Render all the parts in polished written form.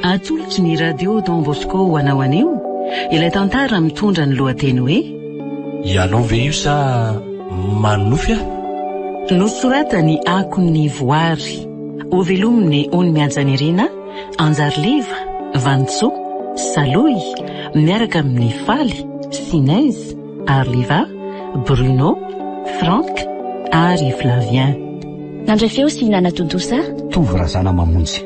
Atolotry ny radio Don Bosco ho anao anio. Ilay tantara mitondra ny lohateny hoe ianao ve io sa manofy a? Nosoratany Akon'ny Voary. Ho velominy Ony Mianjanirina, Anjarliva, Vantso, Saloy, miaraka amin'ny Faly, Sinez, Arliva, Bruno, Frank ary Flavien. Nandray feo sy Nana Tontosa? Tovorazana mamonjy.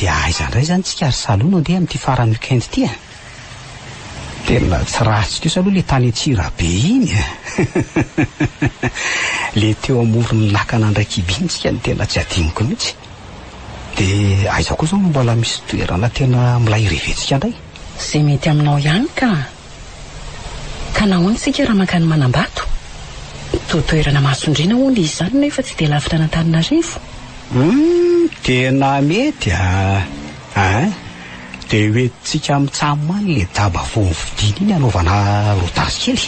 Dia aiza indray zany tsika ary saloana andeha amin'ity farany weekend ity a. Tena tsy ratsika io saloha le tany Antsirabe iny. Le teo amoron'ny lakana andraikiby iny tsika ny tena tsy adiniko mihitsy. De aiza koa zao mbola misy toerana tena milay revetsika indray. Zay mety aminao ihany ka. Ka nahoana tsika raha mankany Manambato? Toerana Masondriana hono izany nefa tsy dia lavitra n'Antananarivo. Tena mety de hoe tsika mitsamany le daba voavidina iny anaovana rotasy kely.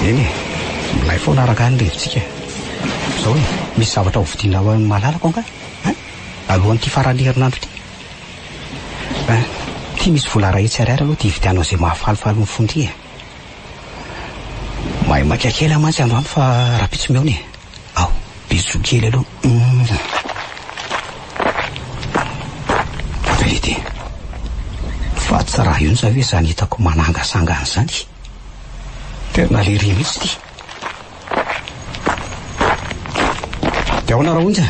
Eny milay foana araka ny revitsika. Zao hoe misy zavatra hovidina malalako anga alohan'ity farany herinandro ity. Ty misy vola ray tsirairay aloha ty hividianao zay mahafalifaly ny fondry. Mahay makakely amantsy androany fa rapitso meony. Ao bitso kely aloha. Fa tsy raha io zavy zany hitako manangasangana zany. Tena lery mihitsy ty. De ahoana raha onja?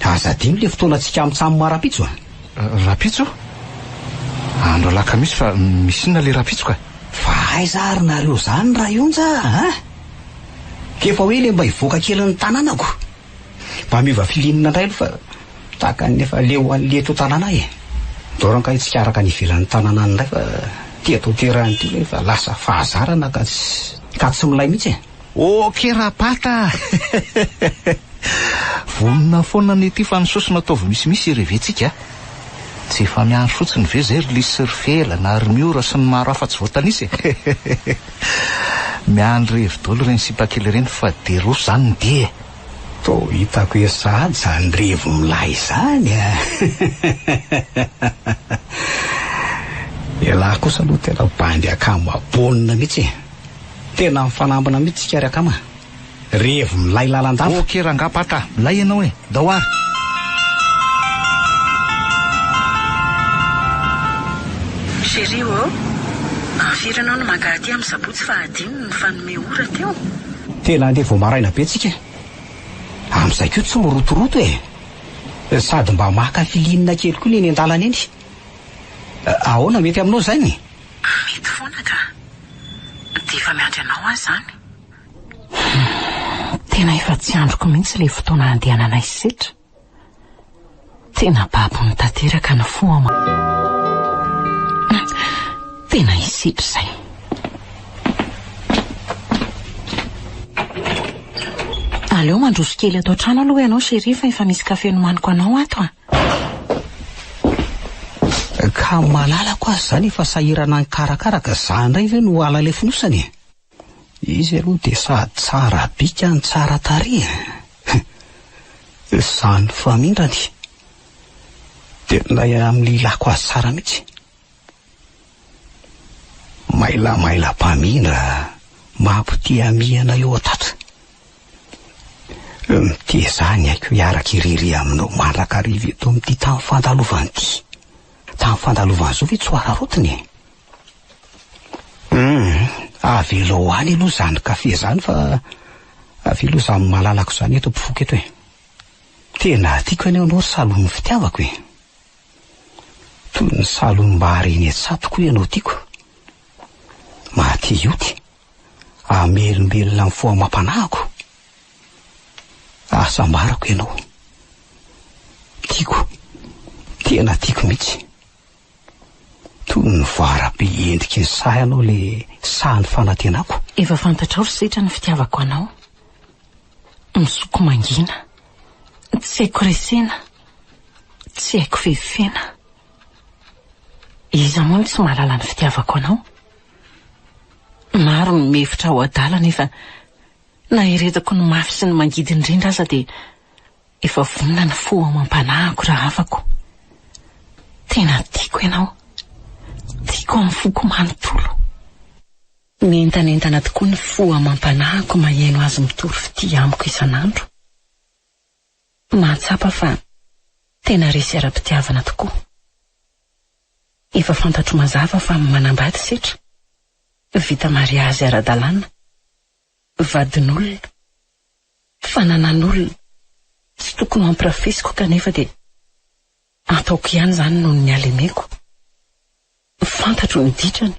Aza dimy le fotoanantsika mitsamo marapitso a? Rapitso? Andro alakamisy fa misy inona le rapitso ka? Fa aiza ary nareo zany raha ionja Kefa hoe le mba hivoaka kely ny tanànako. Mba miova filinina indray fa taka nefa leo an'leto tanàna Doranka itsika araka ny ivelan'ny tanàna indray fa ty atao terahany ty nefa lasa fahazarana ka tsy milay mihitsy. Okey rapata. Vonona foana n'ity fanososona ataovy misimisy revetsika. Tsy efa miandro fotsiny ve zay ry lisy sy ry felana ary miora sy ny maro hafa tsy voatanisy. Miandro revi-dolo reny sipakely reny fa deroso zany ny dia. To hitako hoe sady zany revo milay zany Ela kosa aloha tena bandy akamaponina mihitsy. Tena mifanambina mihitsy tsika ry akama. Revo milay lalandava. Okey rangapata, milay ianao daoary. Chérie firy anao no magaty amin'ny sabotsy fahadimy ny fanome ora teo. Tena andeha vao maraina be tsika. Amin'izay koa tsy mirotoroto sady mba maka filinina kely koa eny an-dalana eny. Ahoana mety aminao zany? Mety foana ka. Dia efa miandry anao azy zany. Tena efa tsy androko mihitsy le fotoana andehananay setra. Tena babo mitateraka ny foama. Tena isitra izay. Aleo mandroso kely ato an-trano aloha ianao chérie fa efa misy kafe nomaniko anao ato Ka malalako azy zany efa sahirana nikarakaraka zany indray ve no ala le fonosany. Izy aloha dia sady tsara bika ny tsara tarehy. Zany famindrany. Tena amin'ny ilako azy tsara mihitsy. Maila mpamindra mampitia mihana eo atatra. Tia zany aiko hiaraka irery aminao mandrakariva eto amin'ity tany fandalovany ity. tamin'ny fandalovana zao ve tsy ho ararotiny? Avy loany aloha zany kafe zany fa avy aloha zany malalako zany eto ampifoka eto e. Tena tiako anao ry salon'ny fitiavako e. Toy ny salony mba hareny etsatoko ianao tiako. Maty ioty amelombelona amin'ny foamam-panahiko. Asambarako ianao. Tiako, tena tiako mihitsy. Toy ny voarabe endriky ny sahy anao le sahan'ny fanantenako. Efa fantatra ry setra ny fitiavako anao. Misoko mangina, tsy haiko resena, tsy haiko fefena. Iza moa tsy mahalala ny fitiavako anao. Maro ny mihevitra ao adala nefa na iretako ny mafy sy ny mangidy indrindra aza dia efa vonona ny foamam-panahiko raha afako. Tena tiako ianao. Tiako amin'ny foko manontolo. Mientanentana tokoa ny foamam-panahiko maheno azy mitory fity amiko isan'andro. Mahatsapa fa tena resy ara-pitiavana tokoa. Efa fantatro mazava fa manambady setra. Vita mariazy ara-dalàna. Vadin'olona. Fananan'olona. Tsy tokony hampirafesiko kanefa dia ataoko ihany zany noho ny alemeko. Fantatro ny ditrany.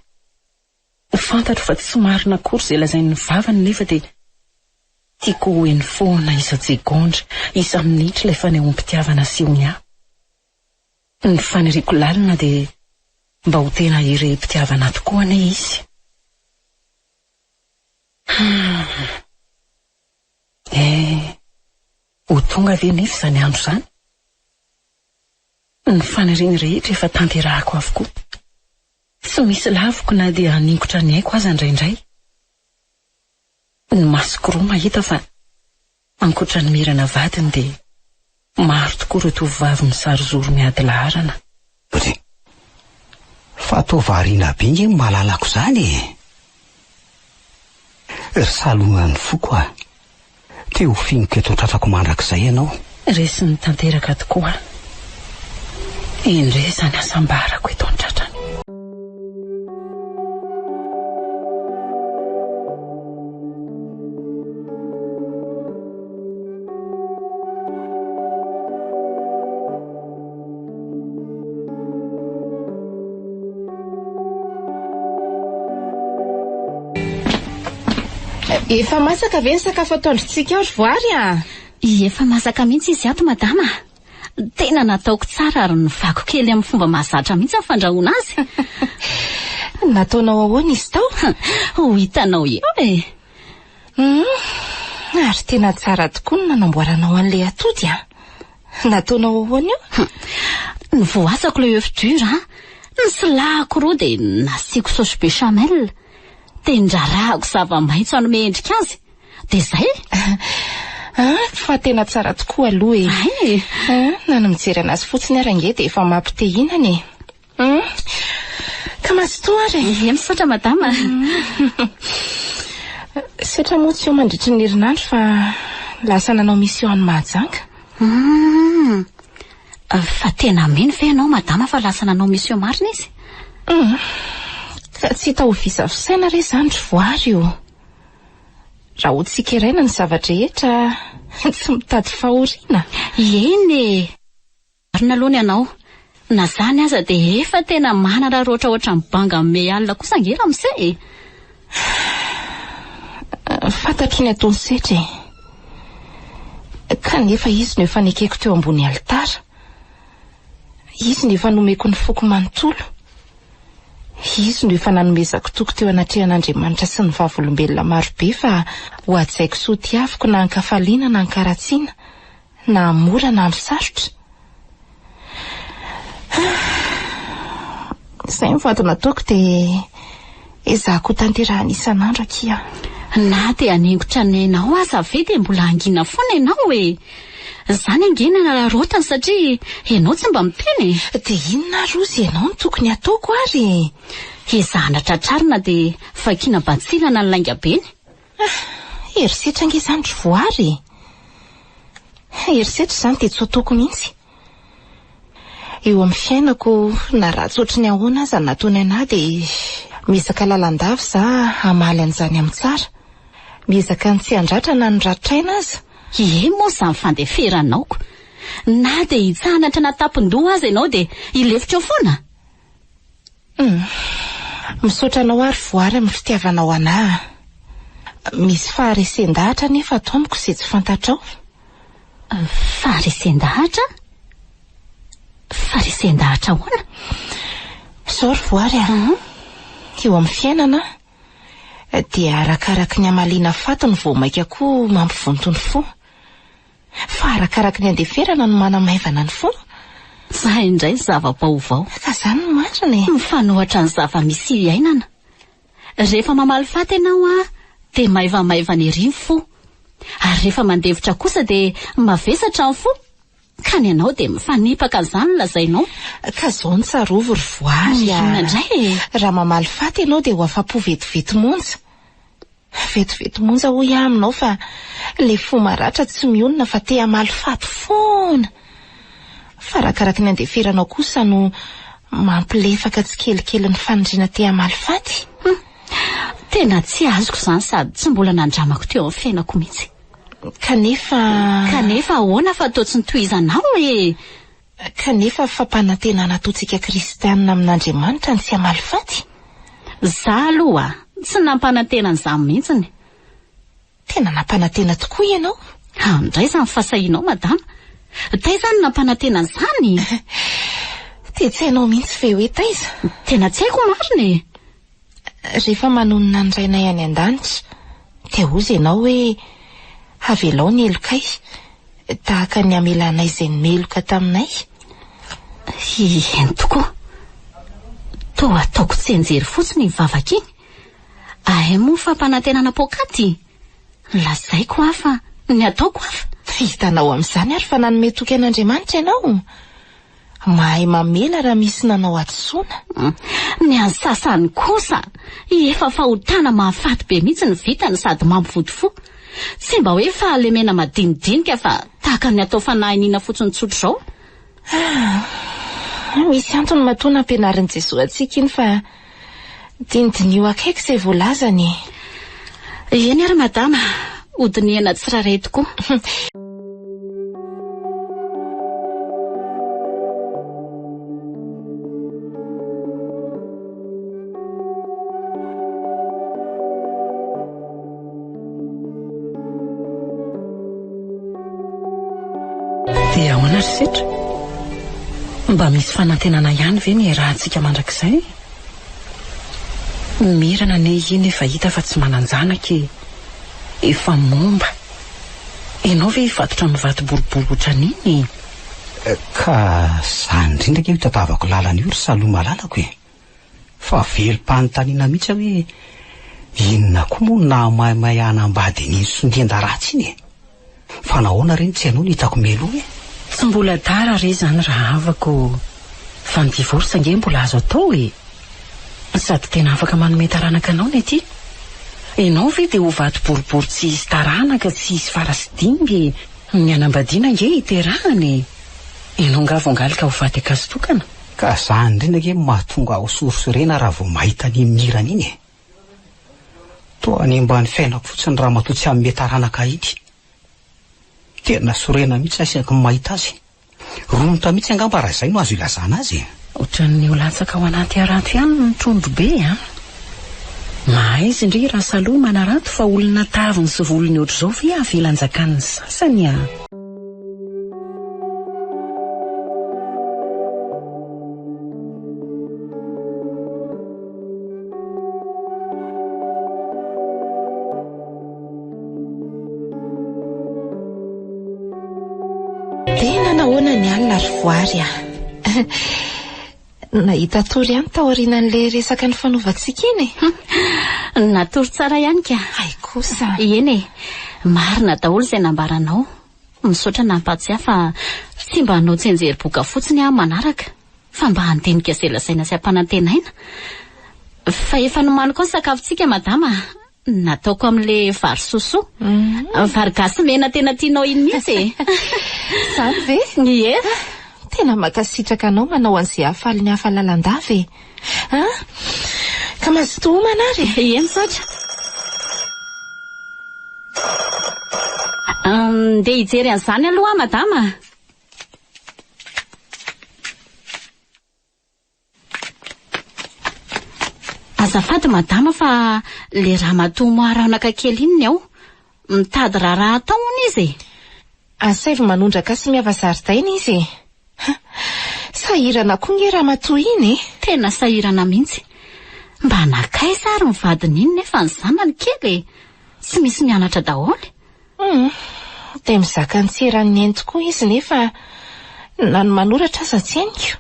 Fantatro fa tsy marina akory izay lazain'ny vavany nefa dia tiako hoeny foana isa-tsekondra, isa-minitra ilay fanehoam-pitiavana asehony ahy. Ny faniriako lalina dia mba ho tena ire-pitiavana tokoa ane izy. Ho tonga ve nefa izany andro izany? Ny faniriany rehetra efa tanterahako avokoa. Tsy misy lavoko na dia haningotra ny haiko aza indraindray. Ny masoko roa mahita fa ankoatra ny mirana vadiny dia maro tokoa ireo tovovavy misarozoro miady laharana. Fa atao variana be nge mahalalako zany e. Ry salonan'ny foko a. Teo finiko eto tratrako mandrakizay ianao. Resy ny tanteraka tokoa. Indray zany asambarako eto an-tratrany. Efa masaka ve ny sakafo ataondrontsika ao ry voary a? Efa masaka mihitsy izy ato madama. Tena nataoko tsara ary ny vako kely amin'ny fomba mahazatra mihitsy ny fandrahoana azy. Nataonao ahoana izy tao? Ho hitanao eo e. Ary tena tsara tokoa ny nanamboaranao an'ilay atody a. Nataonao ahoana io? Ny voasako ilay œuf dur a. Ny silahako roa dia nasiako saosy béchamel. Dia ndrarahako zava-maitso hanome endrika azy. Dia zay. Fa tena tsara tokoa aloha e. Nany mijery anazy fotsiny ary ange dia efa mampitehinana e. Ka masotoa ary. Misaotra madama. Setra moa tsy eo mandritry ny herinandro fa lasa nanao mission any Mahajanga. Fa tena mino ve ianao madama fa lasa nanao mission marina izy? Ka tsy hita ho visavisaina re zany ry voary io. Raha ho tsikeraina ny zavatra rehetra tsy mitady fahoriana. Eny. Marina aloha ianao. Na zany aza dia efa tena manana roatra oatra ny banga amin'ny alina kosa angera amin'izay. Fantatro ny ataony setra e. Kanefa izy no efa nikeko teo ambony alitara. Izy no efa nomeko ny foko manontolo. Izy no efa nanomezako toko teo anatrehan'Andriamanitra sy ny vavolombelona marobe fa ho atsaiko soa tiaviko na ankafaliana na ankaratsiana, na mora na misarotra. Izay mivady nataoko dia ezahako tanterahana isan'andro akia. Na dia haningotra ny ainao aza ve dia mbola angina foana ianao e. Zany angena na rotany satria ianao tsy mba miteny. Dia inona rozy ianao no tokony ataoko ary? Ezahana tratrarina dia vakiana batsilana ny laingabeny. Herisetra ange izany ry voary. Herisetra izany dia tsy ataoko mihitsy. eo amin'ny fiainako na ratsy ohatry ny ahoana aza nataony anahy dia miezaka lalandava za hamaly an'izany amin'ny tsara, miezaka ny tsy handratrana ny ratraina aza. Ie moa izany fandeferaanaoko, na dia hitsanatra na tapon-doha aza ianao dia ilefitra eo foana. Misaotra anao ary voary amin'ny fitiavanao anahy. Misy faharesen-dahatra nefa ato amiko izay tsy fantatrao. Faharesen-dahatra? Faharesen-dahatra ahoana? Sao ry voary eo amin'ny fiainana dia arakaraky ny amaliana fatony vao maika koa mampivonto ny fo. Fa arakaraky ny andeferana no manamaivana ny fo. Za indray zava-baovao. Ka zany no marina e. Mifanohatra ny zava-misy iainana. Rehefa mamaly faty ianao dia maivamaiva ny ery ny fo. Ary rehefa mandevitra kosa dia mavesatra ny fo. Ka ny ianao dia mifanipaka izany lazainao. Ka zao ny tsarovo ry voary. Indray raha mamaly faty ianao dia ho afa-po vetivety monja. Vetivety monja hoy aminao fa le fo maratra tsy mionona fa te hamaly faty foana. Fa arakaraky ny andeferanao kosa no mampilefaka tsy kelikely ny fanindriana te hamaly faty. Tena tsy azoko izany sady tsy mbola nandramako teo amin'ny fiainako mihitsy. Kanefa ahoana fa toa tsy nitohizanao e. Kanefa fampanantenana ataontsika kristianina amin'Andriamanitra ny tsy hamaly faty. Za aloha tsy nampanantena an'izany mihitsiny. Tena nampanantena tokoa ianao. Andray izany fasahinao madama. Taiza ny nampanantena an'izany? Dia tsy hainao mihitsy ve hoe taiza? Tena tsy haiko marina. Rehefa manonona ny rainay any an-danitra dia ozy ianao hoe avelao ny elokay tahaka ny amelanay izay meloka taminay. Eny tokoa. Toa ataoko tsy anjery fotsiny ny vavaka iny. Ahay moa fampanantenana pokaty. Lazaiko hafa, ny ataoko hafa. Hitanao amin'izany ary fa nanome toky an'Andriamanitra ianao. Mahay mamela raha misy nanao atsoana. Ny an'ny sasany kosa efa fahotana mahafaty be mihitsy ny vitany sady mampivodifo. Tsy mba hoe fahalemena madinidinika fa tahaka ny atao fanahiniana fotsiny tsotra izao. Misy antony matoana ampianarin'i Jesosy antsika iny fa dinidinio akaiky izay voalazany. Eny ary madama, hodiniana tsiraray tokoa. Dia ahoana ry setra? Mba misy fanantenana ihany ve ny rahantsika mandrakizay? Mirana ne iny efa hita fa tsy mananjanaka efa momba. Ianao ve hivatotra mivady boribory ohatran'iny? Ka zany indrindra ke hitatavako lalana io ry saloma lalako e. Fa velom-panontaniana mihitsy hoe inona koa moa na mahay hanambady ny sondenda ratsy iny e. Fa nahoana reny tsy hainao ny hitako meloa e. Tsy mbola dara re zany raha havako fa ny divorce ange mbola azo atao e. Sady tena afaka manome taranaka anao ny aty. Ianao ve dia ho vato boribory tsy hisy taranaka, tsy hisy farasydingy, ny anambadiana ange hiterahany. Ianao nga vongalika ho vaty akazotokana. Ka zany indrindra ke mahatonga aho sorisorena raha vao mahita ny mirana iny e. Toa any mba ny fiainako fotsiny raha matoa tsy hanome taranaka iny. Tena sorena mihitsy asiako mahita azy. Ronota mihitsy angamba raha izay no azo ilazana azy. Ohatran'ny ho latsaka ao anaty arato ihany ny trondro be mahay izy indri raha saloha manarato fa olona taviny sy volony ohatr'izao ve avelanjakan'ny sasany Tena nahoana ny alina ry voary nahita tory ihany taorianan'le resaka ny fanaovantsika iny e. Natory tsara ihany ka. Ay kosa. Eny e, marina daholo izay nambaranao. Misaotra nampatsiahy fa tsy mba hanao tsenjerim-boka fotsiny manaraka fa mba handinika izay lazaina sy hampanantenaina. Fa efa nomaniko ny sakafontsika madama. Nataoko amin'le vary soso. Vary gasy mena tena tianao iny mihitsy e. Sady ve? Ie. tena makasitraka anao manao an'izay hafaliny hafa lalandava e. Ka mazotoa homana ary? Eny sotra. Ndeha hijery an'izany aloha madama. Azafady madama fa le ramatoa moaranaka kely iny ao mitady raha atao hono izy. Asaivo manondraka sy miava zaridaina izy. Sahirana koa nge ramatoa iny. Tena sahirana mihitsy. Mba nakaiza ary ny vadiny iny nefa ny zanany kely tsy misy mianatra daholo. Dia mizaka ny tseran'ny eny tokoa izy nefa na ny manoratra aza tsy hainiko.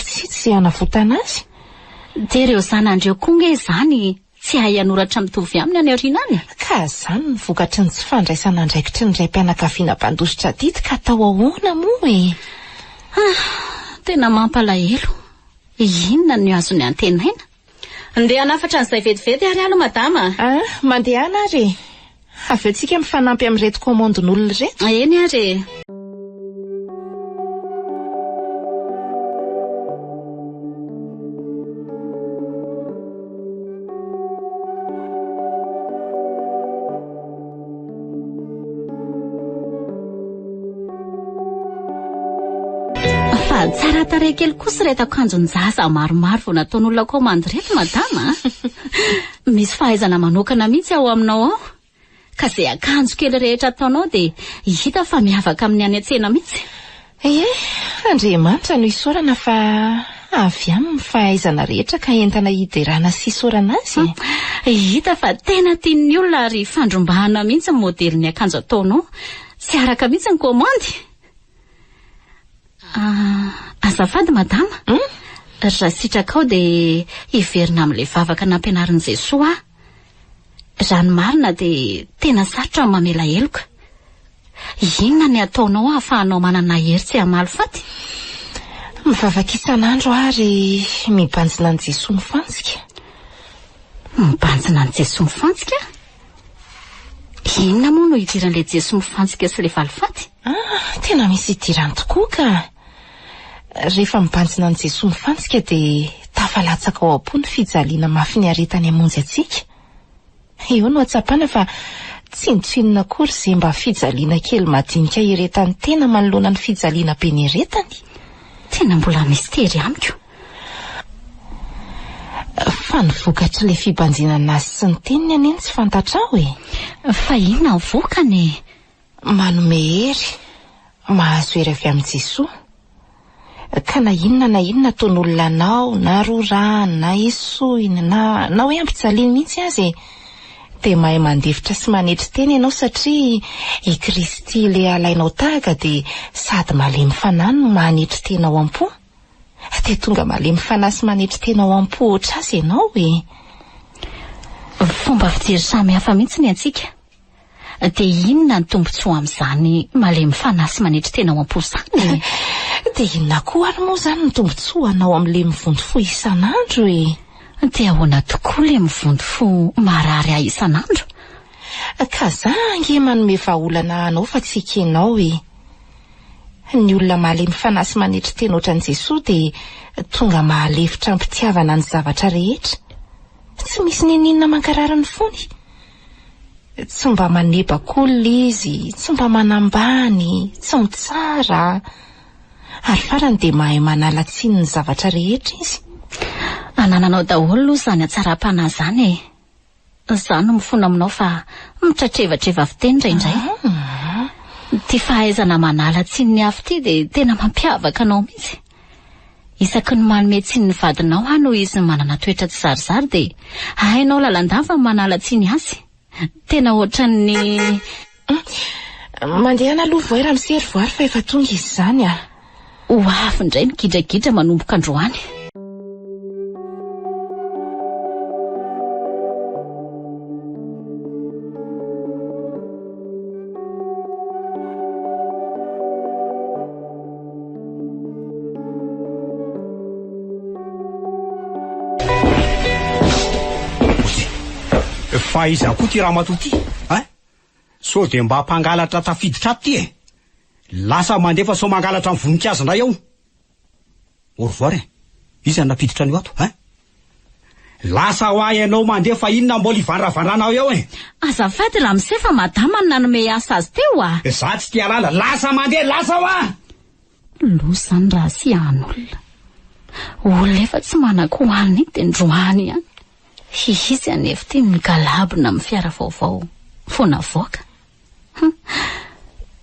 Tsy izay hanavotana azy. Dia ireo zanandreo koa nge izany tsy hay hanoratra mitovy aminy any aoriana any. Ka izany ny vokatry ny tsy fandraisana andraikitry ny ray mpianakaviana mpandositra dity ka atao ahoana moa e. Tena mampalahelo. Inona no azony antenaina? Andeha hanafatra an'izay vetivety ary aloha madama. Mandehana ary. Avy eo tsika mifanampy amin'ireto komandin'olona ireto. Eny ary. Tsara tarehy kely kosa reto akanjon-jaza maromaro vao nataon'olona komandy reto madama. Misy fahaizana manokana mihitsy ao aminao ao. Ka izay akanjo kely rehetra ataonao dia hita fa miavaka amin'ny any an-tsena mihitsy. Andriamanitra no isorana fa avy amin'ny fahaizana rehetra ka entana hiderana sy isorana azy. Hita fa tena tian'ny olona ary fandrombahana mihitsy ny modelin'ny akanjo ataonao. Tsy araka mihitsy ny komandy. Azafady madama. Raha sitraka ao dia hiverina amin'ilay vavaka nampianarin'i Jesoa. Raha ny marina dia tena sarotra ny mamela heloka. Inona ny ataonao ahafahanao manana hery tsy hamaly faty? Mivavaka isan'andro ary mibanjina ny Jesoa mifantsika. Mibanjina ny Jesoa mifantsika? Inona moa no idiran'ilay Jesoa mifantsika sy ilay valifaty? Tena misy idirany tokoa ka. Rehefa mibanjina ny Jesoa mifantsika dia tafalatsaka ao am-po ny fijaliana mafy ny aretany hamonjy atsika. Eo no atsapana fa tsy nitsinona akory izay mba fijaliana kely madinika iretany tena manoloana ny fijaliana be ny iretany. Tena mbola mistery amiko. Fa ny vokatry ilay fibanjinana azy sy ny teniny aneny tsy fantatrao e. Fa inona ny vokany? Manome hery, mahazo hery avy amin'i Jesoa. Ka na inona ataon'olona anao, na rorana, na esoina, na hoe ampijaliana mihitsy azy dia mahay mandefitra sy manetry teny ianao satria i Kristy ilay alainao tahaka dia sady malemy fanahy no manetry tena ao am-po. Dia tonga malemy fanahy sy manetry tena ao am-po oatra azy ianao e. Fomba fijery samy hafa mihitsy ny antsika. Dia inona ny tombontsoa amin'izany malemy fanahy sy manetry tena ao am-po izany? Dia inona koa ary moa izany ny tombontsoa anao amin'ilay mivondrofo isan'andro e. Dia ahoana tokoa ilay mivondrofo marary ahy isan'andro? Ka zange manome vahaolana anao fa tsy ekenao e. Ny olona malemy fanahy sy manetry tena ohatran'i Jesoa dia tonga mahalefitra ampitiavana ny zavatra rehetra. Tsy misy ninina mankarary ny fony. Tsy mba manebak'olona izy, tsy mba manambany, tsy mitsara. Ary farany dia mahay manala tsiny ny zavatra rehetra izy. Anananao daholo aloha izany atsara-panahy izany e. Izany no mifona aminao fa mitratrevatreva fiteny indraindray. Ty fahaizana manala tsiny ny hafa ty dia tena mampiavaka anao mihitsy. Isaky ny manome tsiny ny vadinao no izy manana toetra tsy zarizary dia hainao lalandava manala tsiny azy. Tena ohatran'ny mandehana aloha voaira misery voary fa efa tonga izy izany a. Ho avy indray ny gidragidra manomboka androany. Fa iza koa ty raha matoa ty, so dia mba hampangalatra tafiditra ty e. lasa mandefa so mangalatra amin'ny voninkazo indray ao. Orvoary izy napiditra an'io ato, hein? Lasa ho ahy ianao mandefa inona mbola ivandravandranao ao Azafady Ramose fa madama no nanome asa azy teo a. Za tsy tia lala, lasa mandeha, lasa ho ahy. Losa ny raha sy an'olona. Olona efa tsy manako hoany de ndroany ihany. Izy anefa ty migalabona amin'ny fiara vaovao. Fona voaka.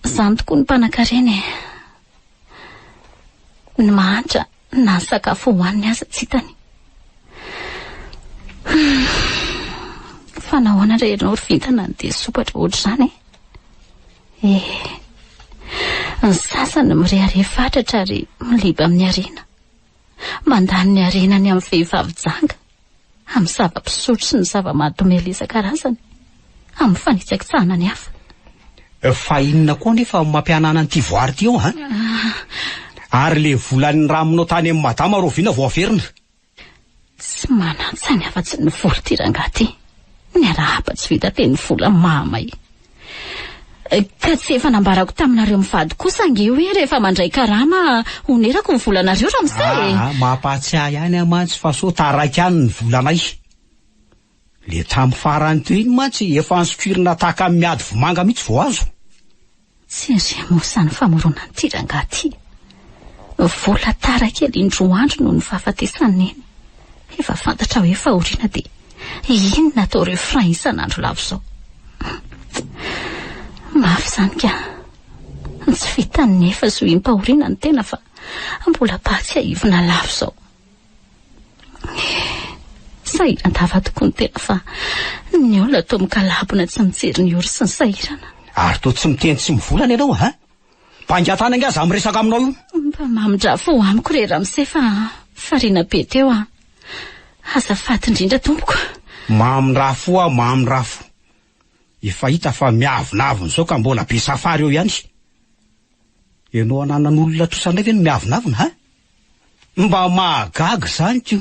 Zany tokoa ny mpanan-karena. Ny mahantra na ny sakafo hohaniny aza tsy hitany. Fa nahoana rehetra ry vintana dia sopatra ohatr'izany e. Ny sasany mirehare fatratra ary miliba amin'ny arena. Mandany ny arenany amin'ny vehivavy janga, amin'ny zava-pisotro sy ny zava-mahadomely isan-karazany, amin'ny fanitsakitsahana ny hafa. Fa inona koa nefa mampianana an'ity voary ty ao, hein? Ary le volan'ny ramonao tany amin'ny madama Roviana vao averina. Tsy manatsany afa-tsy ny vola ty rangaty. Ny arahaba tsy vita teny vola mamay. Ka tsy efa nambarako taminareo mivady kosa ange hoe rehefa mandray karama onerako ny volanareo Ramose. Mampatsiahy ihany mantsy fa so taraiky ihany ny volanay. Le tamin'ny farany teo iny mantsy efa ansokirina tahaka amin'ny miady vomanga mihitsy vao azo. Tsy riamosany famorona ty rangaty. Vola tara kely indroandro noho ny fahafatesany eny. Efa fantatra hoe fahoriana de inona atao reo frein isan'andro lavo zao. Mafy zany ka. Tsy vitany nefa zo impahoriana ny tena fa mbola pahatsiahivina lavo zao. Sahirantava tokoa ny tena fa ny olona atao mikalabona tsy mijery ny ory sy ny sahirana. Ary to tsy miteny tsy mivolana ianao, hein? Mpangatana nga za miresaka aminao io. Mba mamindrafo amiko re Ramose fa farina be teo a. Azafady indrindra tompoko. Mamindrafo. Efa hita fa miavonavon zao ka mbola be safary eo ihany. Ianao ananan'olona tosandray ve no miavonavona, ha? Mba mahagaga zany tio.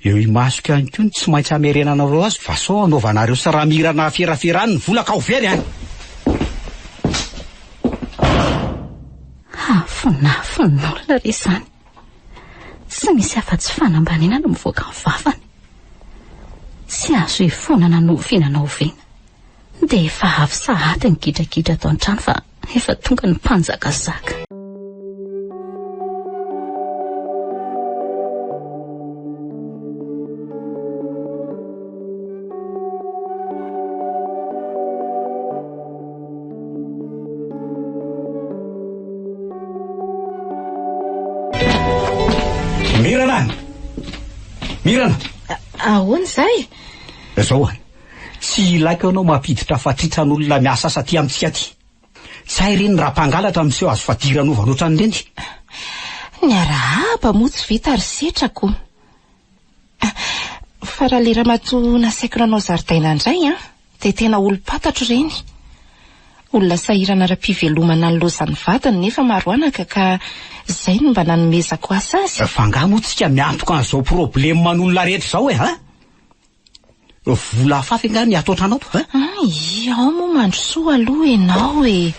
Eo imasoka ihany tio tsy maintsy amerenanareo azy fa so anaovanareo saramirana feraferany ny vola ka ho very ihany. Hafonafon'olona re zany. Tsy misy afa-tsy fanambanina no mivoaka ny vavany. Tsy azo ifonana no ovinana oviana. Dia efa avy sahady ny gidragidra atao an-trano fa efa tonga ny mpanjakazaka. Mirana! Ahoana zay? Zao tsy ilaiko ianao mampiditra fatritran'olona miasa asa ty amintsika ty. Tsy hay reny raha mpangalatra amin'seho azo fadiranova loatra an'ireny. Ny arahaba moa tsy vita ary setrako. Fa raha le ramatoa nasaiko nanao zaridaina indray dia tena olo-patatro reny. Olona sahirana ra-pivelomana ny lozan'ny vatany nefa maro anaka ka izay no mba nanomezako asa azy. Fa moa tsika miantoka an'izao problema man'olona rehetra zao ha? Vola hafafa nga ny atao trano ato, Ao moa mandrosoa aloha ianao e.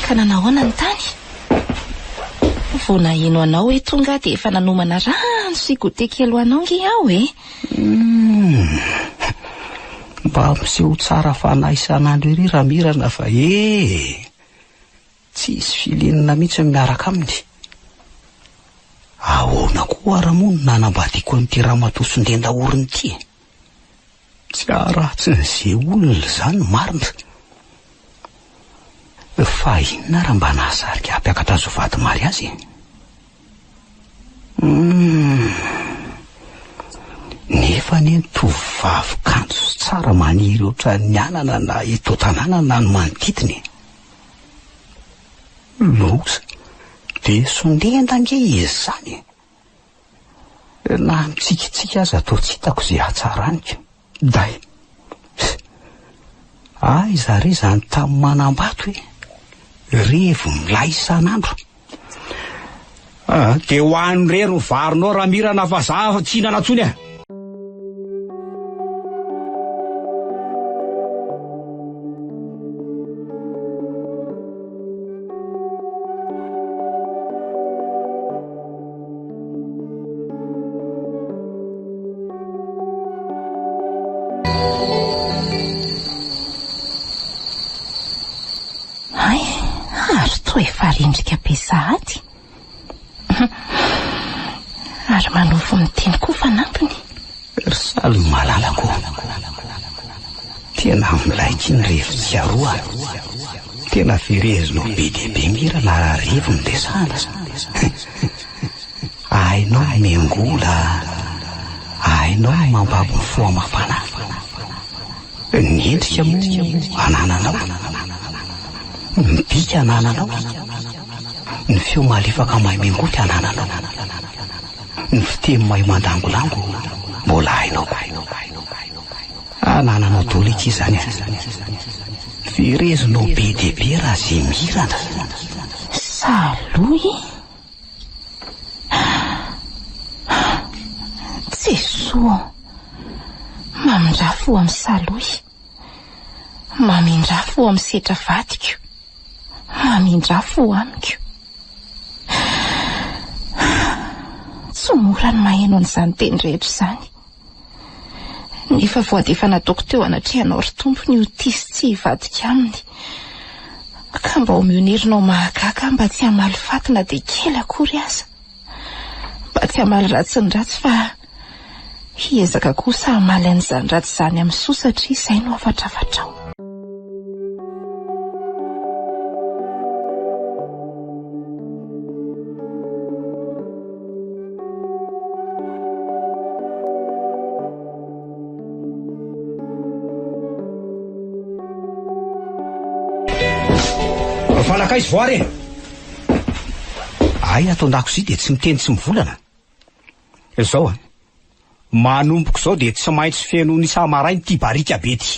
Ka nanahoana ny tany? Vao naheno anao hoe tonga dia efa nanomana rano sy gote kely ho anao nge aho e. Mba miseho tsara fanahy isan'andro ery raha Mirana fa tsisy filinana mihitsy miaraka aminy. Ahoana koa raha moa nanambadiko an'ity ramatoa-sondenda oriny ity. Tsy aratsy n'izay olona zany marina. Fa inona raha mba nahasarika hampiakatra azo vady mary azy? Nefa ny tovovavy kanto sy tsara maniry oatra ny anana na eto tanàna na ny manodidiny. Loza dia sondenda nge izy zany. Na mitsikitsika aza atao tsy hitako izay hatsaraniko. Day. Zare zany tamin'ny manambato revo milay isan'andro. Dia ho an'ny rero varonao raha Mirana fa za tsy hinana tsony so efa rindrika be sahady ary manovo miteny koa fanampiny. Saly malalako tena milaiky ny rivotsy aroa, tena firezinao be dia be mira na rivony dia sana. Hainao mengola, hainao mambabo ny foamafana, ny endrika moa anananao, ny bika anananao, ny feo malefaka mahay mengoty anananao, ny fiteny mahay mandangolango mbola hainao. Anananao dolo ity zany firezinao be dia be raha zay mirana. Saloy Jesoa, mamindra fo amin'ny Saloy, mamindra fo amin'ny setra vadiko, mamindra fo amiko. Tsy mora ny maheno an'izany teny rehetra izany, nefa voa dia efa nataoko teo anatrehanao ry tompony io tisy tsy hivadika aminy, ka mba omionerinao mahagaga mba tsy hamaly fatina dia kely akory aza, mba tsy hamaly ratsy ny ratsy fa hiezaka kosa hamaly an'izany ratsy izany amin'ny soa satria izay no afatrafatrao. Falakaizy voary ay ataonako zy dia tsy miteny tsy mivolana izao manomboko izao dia tsy maintsy feno ny samarainy ty barika be ty,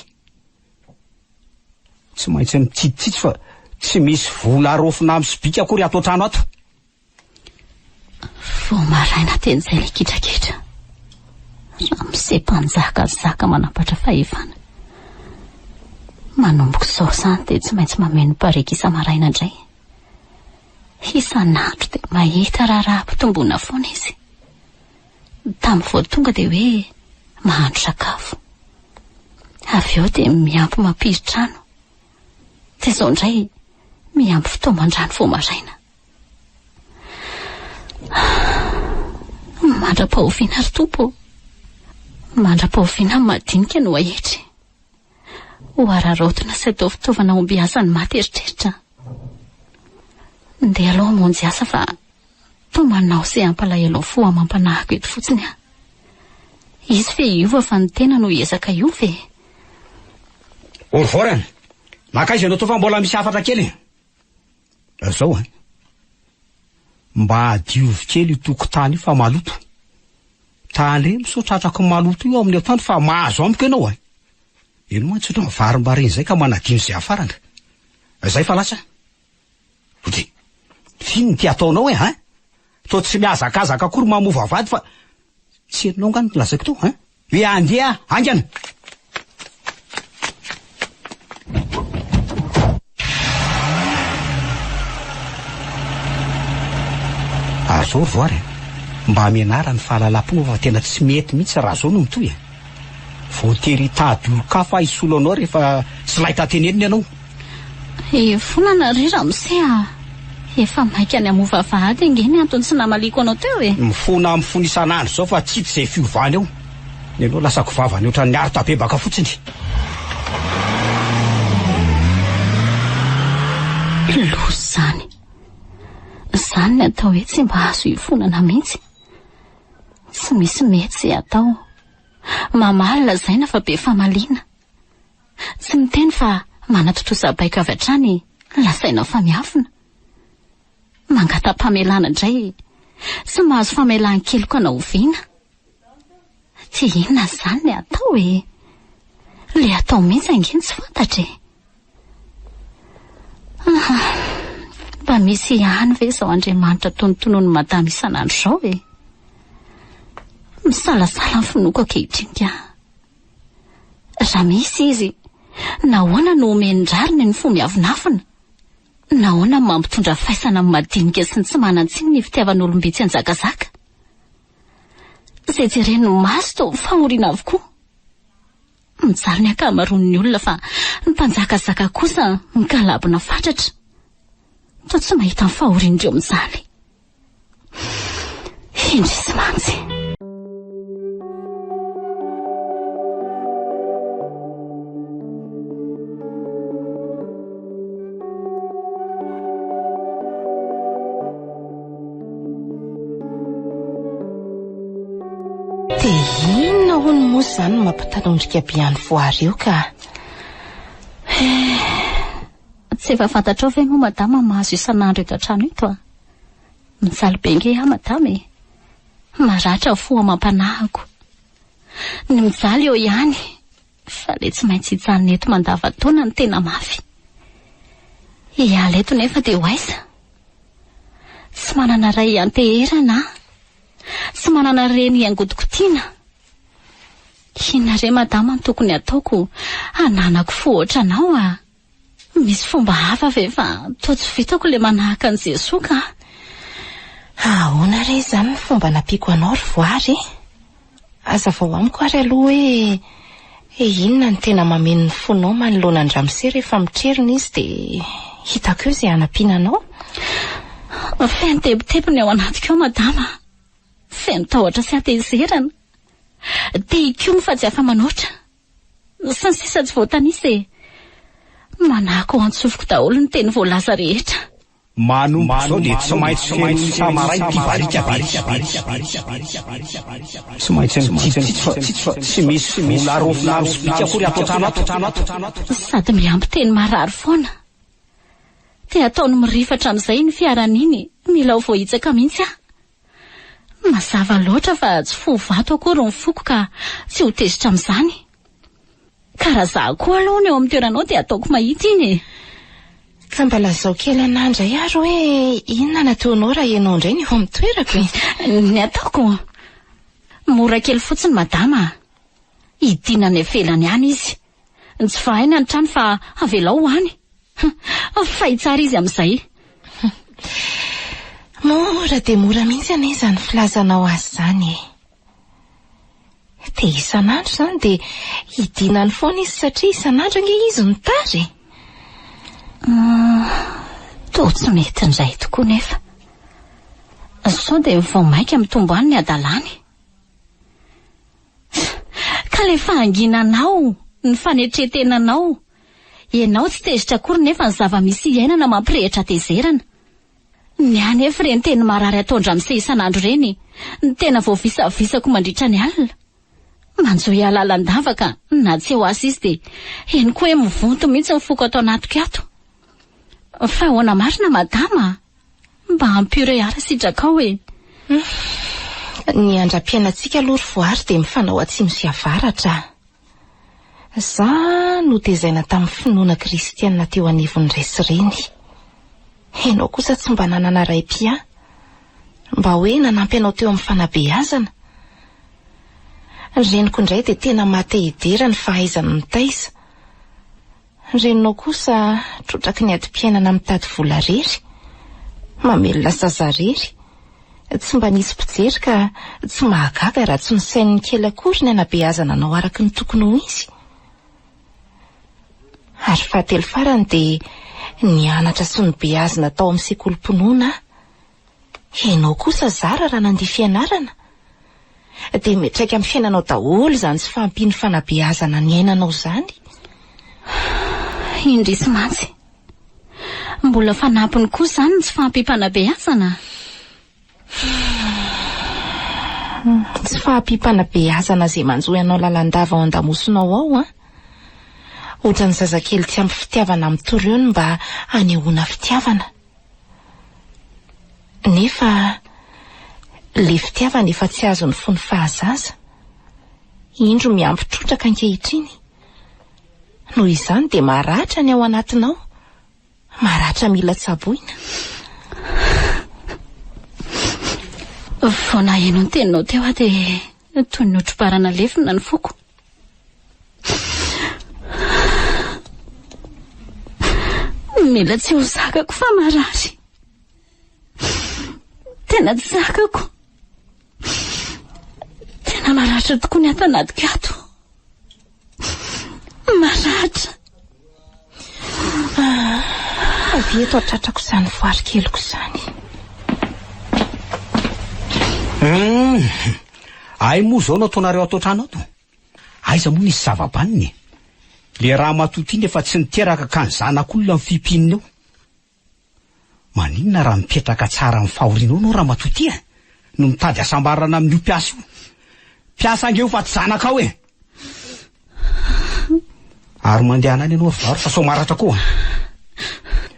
tsy maintsy mitsiditsitsy fa tsy misy vola arofina amin'ny sibika akory atao trano ato. Vao maraina teny izay le kitrakitra raha misempanjaka zaka manapatra fahefana, manomboko izao zany dia tsy maintsy mameno barika isa-maraina indray. Isan'andro dia mahita raharaha mpitombona foana izy. Tamin'ny vao tonga dia hoe mahandro sakafo, avy eo dia miampy mampiry trano, dia izao indray miampy fitaoman-drano vao maraina. Mandra-pahoviana ry tompo, mandra-pahoviana madinika no ahetry, ho araraotina sy atao fitaovana omby asa ny maty eritreritra. Ndeha aloha monjy asa fa tomanao sy ampalahelo fo amampanahako eto fotsiny a. Izy fe iova fa ny tena no hiezaka iove. Orvorana, makaizy anao toa fa mbola misy afatra kely. Zao mba diovy kely tokotany fa maloto. Tany misotratrako maloto io amin'ny tany fa mahazo amiko ianao eno mantsy otra varimbareny zay ka manadino zay afarana. Zay fa lasa. Ode, fino ty ataonao to tsy miazakazaka akory mamova vady fa tsy herinao ngany lazako to hoe andeha angana. Azao voary mba mianara ny fahalalam-pomba fa tena tsy mety mihitsy raha zao no mitoy voatery tady olo-kafa isolo anao rehefa tsy laita teneniny ianao. Fonana ry ramose efa maika any amova vady ingeny antony tsy namaliko anao teo mifona amin'ny fony isan'andro zao fa tsy zay fiovany eo ny anao lasako vavany ohatran'ny aritabe baka fotsiny. Losy zany ny atao hoe tsy mba azo ifonana mihitsy, tsy misy mety zay atao, mamalina zaina fa be famaliana, tsy miteny fa manatotrosa-baiko avy hatrany lasaina fa miafina, mangata-pamelana indray sy mahazo famelana kely koa na oviana. Ty inona zany ny atao le atao mihitsy angeny tsy fantatra mba misy ihany ve zao Andriamanitra tonotonony madama isan'andro zao misalasala ny finoko ankehitriny raha misy izy nahoana no omendrariny ny fomiavinafina, nahoana mampitondra faisana amin'ny madinika sy ny tsy manantsiny ny fitiavan'olombitsy anjakazaka. Zay jereny maso to fahoriana avokoa. Mijaly ny akamaroan'ny olona fa ny mpanjakazaka kosa mikalabona fatratra. toa tsy mahita ny fahorian'ireo mizaly. Indrisy mantsy. Dia inona hono moa izany mampitanondrika biany voary io ka? Tsy efa fantatrao ve moa madama mahazo isan'andro eto an-trano eto a? Mijaly bengy madama e. Maratra fo mampanahako. Ny mijaly eo ihany, fa le tsy maintsy hijanona eto mandava-taona ny tena mafy. Iala eto nefa dia hoaiza. Tsy manana ray anteherana, tsy manana reny angodikotiana. Inona re madama ny tokony ataoko hananako fo ohatranao a? Misy fomba hafa ve fa toa tsy vitako le manahaka an' Jesoa ka? Ahoana re izany ny fomba napiako anao ry voary? Aza vao amiko ary aloha hoe inona ny tena mameno ny fonao manoloana andramose rehefa mitrerona izy dia hitako eo izay hanampiana anao. Feno tebotebony ao anatiko ao madama. Feno tahotra sy hatezerana. Te-ikony fa tsy afa-manoatra. Sa ny sisa tsy voatanisa e. Manako antsofoko daholo ny teny voalaza rehetra. Manomboka izao dia tsy maintsy feno samaray ty varika. Tsy maintsy fa tsy misy volarofilaro sy bika akory ato an-trano ato. Sady miampy teny marary foana. Te ataony mirifatra amin'izay ny fiaran'iny, mila ho voahitsaka mihitsy aho. Mazava loatra fa tsy fo vato akory ny foko ka tsy ho tezitra amin'izany. Karaha zaho koa aloha ny eo amin'ny toeranao dia ataoko mahita iny e. Ka mba lazao kely an'andray ary hoe inona nataonao raha ianao indray ny eo amin'ny toerako e? Ny ataoko mora kely fotsiny madama. Idina ny ivelany ihany izy. Tsy vahaina ny trano fa avelao ho any. Fahitsara izy amin'izay. Mora dia mora mihitsy ane izany filazanao azy izany e. Dia isan'andro izany dia idinany foana izy satria isan'andro ange izy mitary. Toa tsy mety indray tokoa nefa. Sao dia vao maika mitomboany ny adalany. Ka le fahanginanao, ny fanetretenanao, ianao tsy tezitra akory nefa ny zava-misy iainana mampirehitra tezerana. Ny anefa ireny teny marary ataondra amin'izay isan'andro ireny, ny tena voavisavisako mandritra ny alina. Manjohy alalandavaka na tsy eo azy izy dia henoko hoe mivonto mihitsy ny foko atao anatiko ato. Fa ahoana marina madama? Mba ampire ara sitraka e. Ny andram-piainantsika aloha ry voary dia mifanao atsimo sy avaratra. Za no tezaina tamin'ny finoana kristianina teo anivon'ny resireny. Enao kosa tsy mba nanana ray-pia, mba hoe nanampy anao teo amin'ny fanabeazana. Reniko indray dia tena matehidera ny fahaizana mitaiza. Reninao kosa trotraky ny adi-piainana mitady vola rery, mamelona saza rery. Tsy mba nisy mpijery ka tsy mahagaga raha tsy nisain'ny kely akory ny anabeazana anao araka ny tokony ho izy. Ary fahatelo farany dia nianatra sy ny beazina tao amin'ny sekolim-pinoana. Enao kosa zara raha nandeha fianarana. Dia metraika amin'ny fiainanao daholo izany tsy fahampiany fanabeazana ny ainanao izany. Indrisy mantsy. Mbola fanampiny koa izany ny tsy fahampi-panabeazana. Tsy fahampi-panabeazana izay manjohy anao lalandava ao an-damosinao ao ohatra ny zazakely tsy ampy fitiavana amin'ny toroany mba hanehoana fitiavana. Nefa le fitiavana efa tsy azo ny fony fahazaza. Indro miampy trotraka ankehitriny. Noho izany dia maratra ny ao anatinao. Maratra mila tsaboina. Vao naheno ny teninao teo dia toy ny otro-barana lefina ny foko. Mila tsy ho zakako fa marary. Tena tsy zakako. Tena maratra tokoa ny ato anatiko ato. Maratra. eto atratrako izany voary keliko izany. Ay moa zao nataonareo ato an-trano ato. Aiza moa nisy zava-baniny. Le raha matoto iny efa tsy niteraka ka ny zanak'olona amin'ny fipinina eo. Maninona raha mipetraka tsara amin'ny fahoriana ao no raha matoto ia no mitady asambarana amin'io mpiasa io. Mpiasa angeo fa tsy zanaka ao e. Ary mandeha anany ianao varo fa somaratra koa.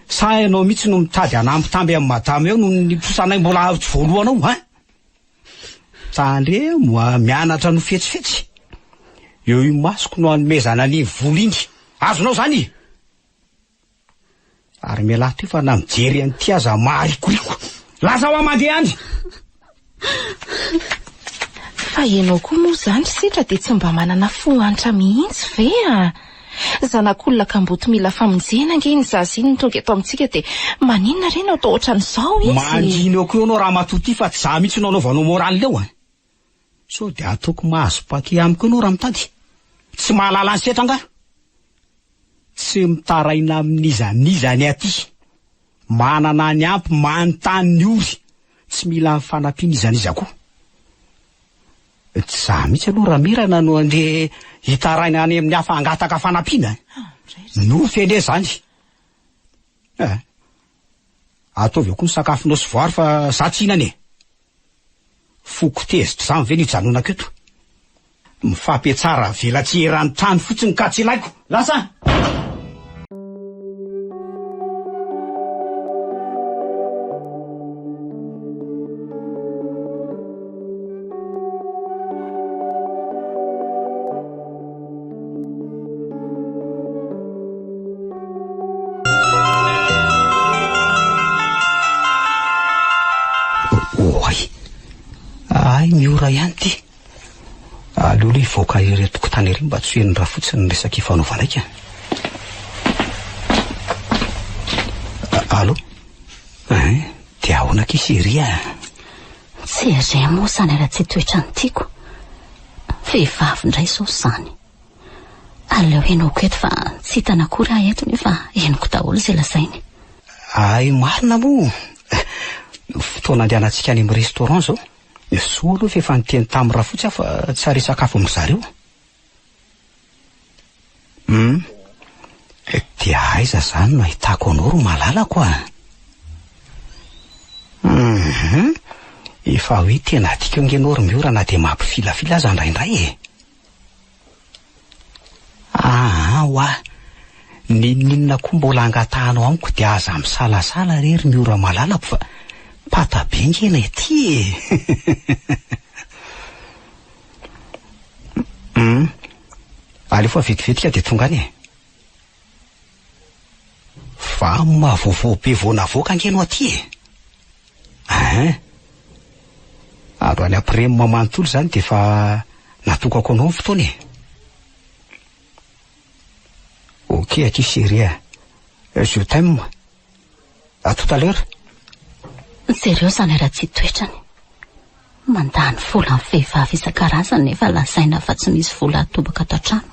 Sa ianao mihitsy no mitady anampitamby amin'ny madama eo no niposanay mbola tsy voalohanao, ha? Tandre moa mianatra no fetsifetsy. Eo io masoko no anomezana ny volo iny. Azonao zany. Ary mialato fa na mijery an'ity aza marikoriko. Lasa ho amandeha any. Fa ianao koa moa zany sitra dia tsy mba manana fo antra mihitsy ve a? Zanak'olona ka mboto mila famonjena angeny zaziny tonga eto amintsika dia maninona reny atao ohatran'izao izy? Mandino koa ianao raha matoty fa tsy za mihitsy no anaovanao moraly leo a. So dia ataoko mahazo paky amiko ianao raha mitady. Tsy mahalala ny setra nga. Tsy mitaraina amin'izan'izany aty. Manana ny ampy manontany ny ory. Tsy mila fanampiana izan'iza koa. Tsy za mihitsy aloha raha mirana no andre hitaraina any amin'ny hafa angataka fanampiana. No fene zany. Ataovy koa ny sakafonao sy voary fa za tsy hinane. Foko tezitra zany ve ny janonako eto. Mifampietsara velatsy eran'ny trano fotsiny ka tsy ilaiko. Lasa! Ay, miora ihany ty. Aleo le hivoaka iretoko tany ery mba tsy hoen'ny raha fotsiny ny resaka ifanaovana aika. Alo? Dia ahoana kisy a? Tsy ery moa zany raha tsy toetra ny tiako. Vehivavy indray izao zany. Aleo henoko eto fa tsy hitana akory ahy eto nefa henoko daholo izay lazainy. Ay, marina moa. Fotoana andehanantsika any amin'ny restaurant zao. Soa aloha fa efa niteny tamin'ny raha fotsy fa tsy hary sakafo amin'ny zareo. Dia aiza zany no ahitako anao ro malalako a. Efa hoe tena tiako angenao ro miorana dia mampifilafila aza indraindray e. Hoa, ninona koa mbola angatahanao amiko dia aza misalasala rery miora malalako fa patabe ngena ety e. Aleo fa vetivetika dia tonga any e. Fa mahavovo be vonavoaka angenao aty e. Aro any après mamanontolo zany dia fa natokako anao ny fotoana e. Ok aty chérie a. Je t'aime. À tout à l'heure. Sereo zany raha tsy toetrany. Mandany vola amin'ny vehivavy isan-karazany nefa lazaina fa tsy misy vola atobaka ato an-trano.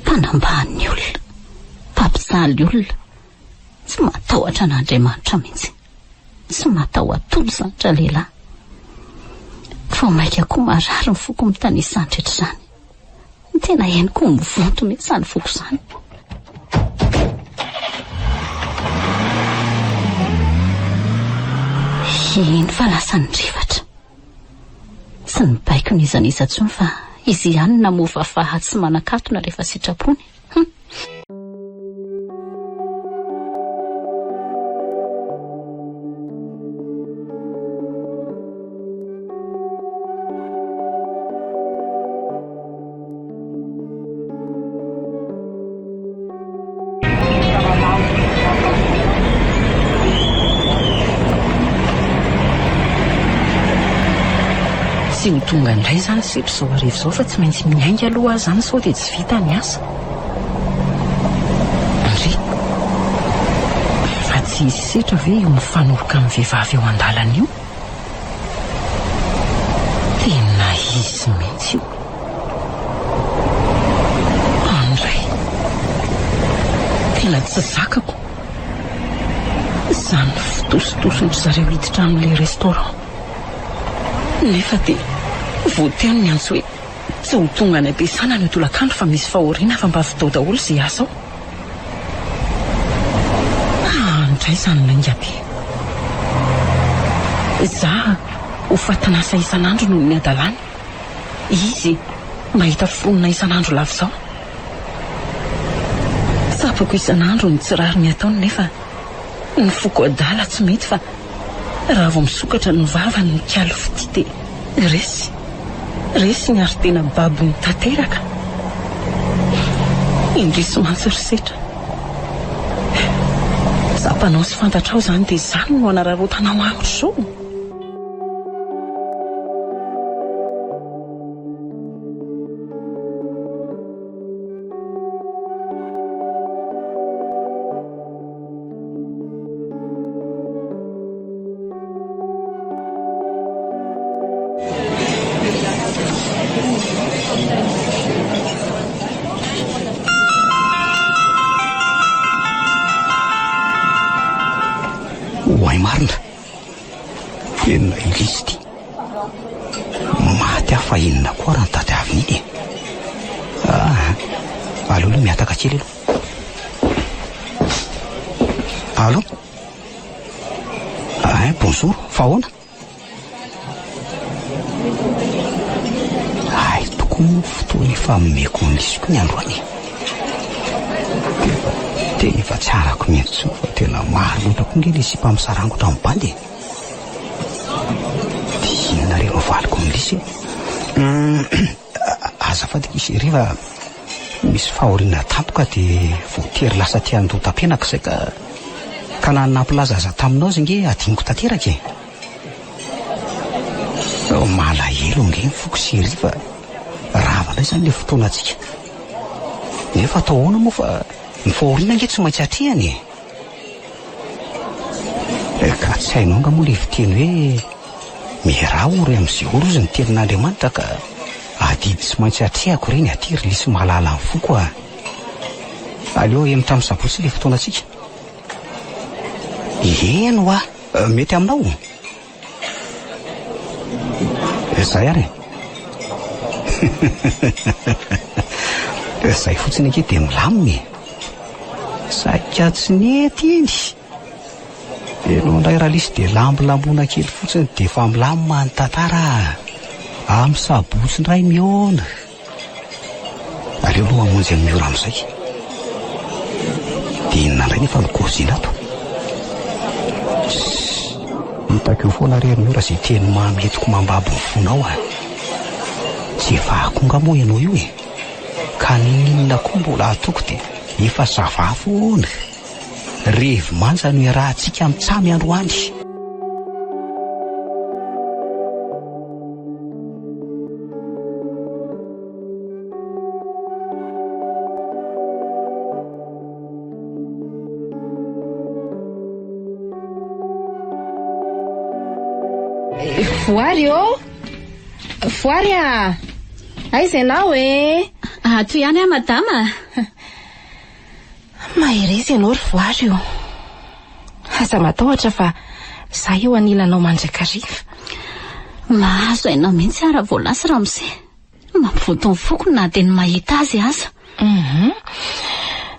Mpanambany olona, mpampijaly olona. Tsy matahotra n'Andriamanitra mihitsy. Tsy mataho-atolo zany lehilahy. Vao maika koa marary ny foko mitanisa andretra zany. Tena henoko mivonto mihitsy zany foko zany. Iny fa lasa ny rivatra. Tsy nibaiko nizaniza tsony fa izy ihany namova fahatsy sy manan-katona rehefa sitrapony. Tsy ho tonga indray zany sitro zao arivo zao fa tsy maintsy miainga aloha zany sao dia tsy vita ny asa. Andry, fa tsy hisy sitra ve io mifanoroka amin'ny vehivavy eo an-dalana io? Tena izy mihitsy io. Andray, tena tsy zakako. Izany fitositosindry zareo hiditra amin'ilay restaurant. Nefa dia voateny ny antso hoe tsy ho tonga any am-piasana ny tolakandro fa misy fahoriana fa mba fitao daholo izay asa ao. Andray izany naingabe. Za ho fatinasa isan'andro noho ny adalany. Izy mahita fonina isan'andro lava izao. Tsapako isan'andro ny tsirary ny ataony nefa ny foko adala tsy mety fa raha vao misokatra ny vavany ny kialo fity dia resy ny ary tena babo ny tanteraka. Indrisy mantsy risetra. Zapanao sy fantatrao izany dia izany no anararotanao amiko so. Hoay marina enina izy ty maty afa inona koa raha ny tady avy niny. Allo aloha miataka kely aloha. Allo bonjour, fa ahoana? Ay tokony fotoana efa meko ny lisiko ny androany. Tena efa tsy arako mihitsy fa tena maro loatra koa ngely izy mpamsarangotra amin'ny bandy. Dia inona reno valiko amin'ny lisy. Azafady isy riva misy fahoriana tampoka dia voatery lasa ty andoha tampenaka izay ka nanampilaza aza taminao izy nge adiniko tanteraka e. Malahelo nge foko sy riva ravana izany le fotoana antsika. Nefa atao ahoana moa fa ny fahoriana nge tsy maintsy hatrehany e. Ka tsy hainao nga moa le viteny hoe miraha ory amin'izay oro izy ny tenin'Andriamanitra ka adidy tsy maintsy hatrehako reny atiry lisy mahalala ny foko a. Aleo emy tamin'ny sabotsy le fotoana antsika. Eno mety aminao. Zay ary. Zay fotsiny ake dia milaminy. Saika tsy nety iny. Enao indray raha lisy dia lambolambona kely fotsiny dia efa milamina ny tantara. Amin'ny sabotsy indray miona. Aleo aloha mamonjy amin'ny ora amin'izay. Dia inona indray nefa mikozina ato. Hitako eo foana reriny ora izay teny mametiko mambabo ny fonao a. Tsy vahako nga moa ianao io e. Ka ninona koa mbola atoko dia efa zava foana. Rehevo manja no iarahantsika amin'ny tsamy androany. Voary ô. Voary a. Aiza ianao e? Toy ihany a madama. Mahery ianao ry voary io. Aza matahotra fa za eo anilanao mandraikariva. Mahazo ainao mihitsy ara voalasa raha amin'izay. Mampivotony foko na teny mahita azy aza.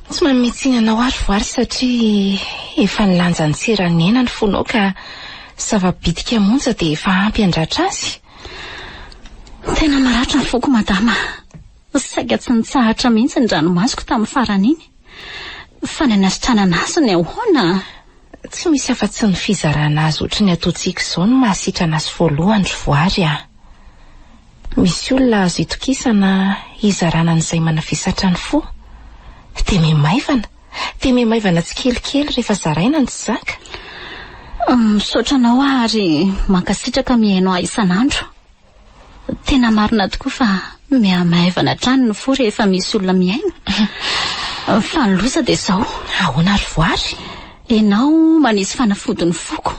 Tsy mametsinanao ary voary satria efa nilanja ny tserany ena ny fonao ka zava-bitika monja dia efa ampy andratra azy. Tena maratra ny foko madama. Saika tsy nitsahatra mihitsy ny ranomasoko tamin'ny farany iny. Fa ny anasitranana azy ny ahoana. Tsy misy afa-tsy ny fizarana azy ohatry ny ataontsika izao no mahasitrana azy voalohany ry voary a. Misy olona azo itokisana hizarana an'izay manafisatra ny fo. Dia memaivana tsy kelikely rehefa zaraina ny tsy zaka. Misaotranao ary mankasitraka mihainao isan'andro. Tena marina tokoa fa mihamaivana trano ny fo rehefa misy olona miaina. Fa ny loza dia izao. Ahoana ry voary? Ianao manisy fanafody ny foko.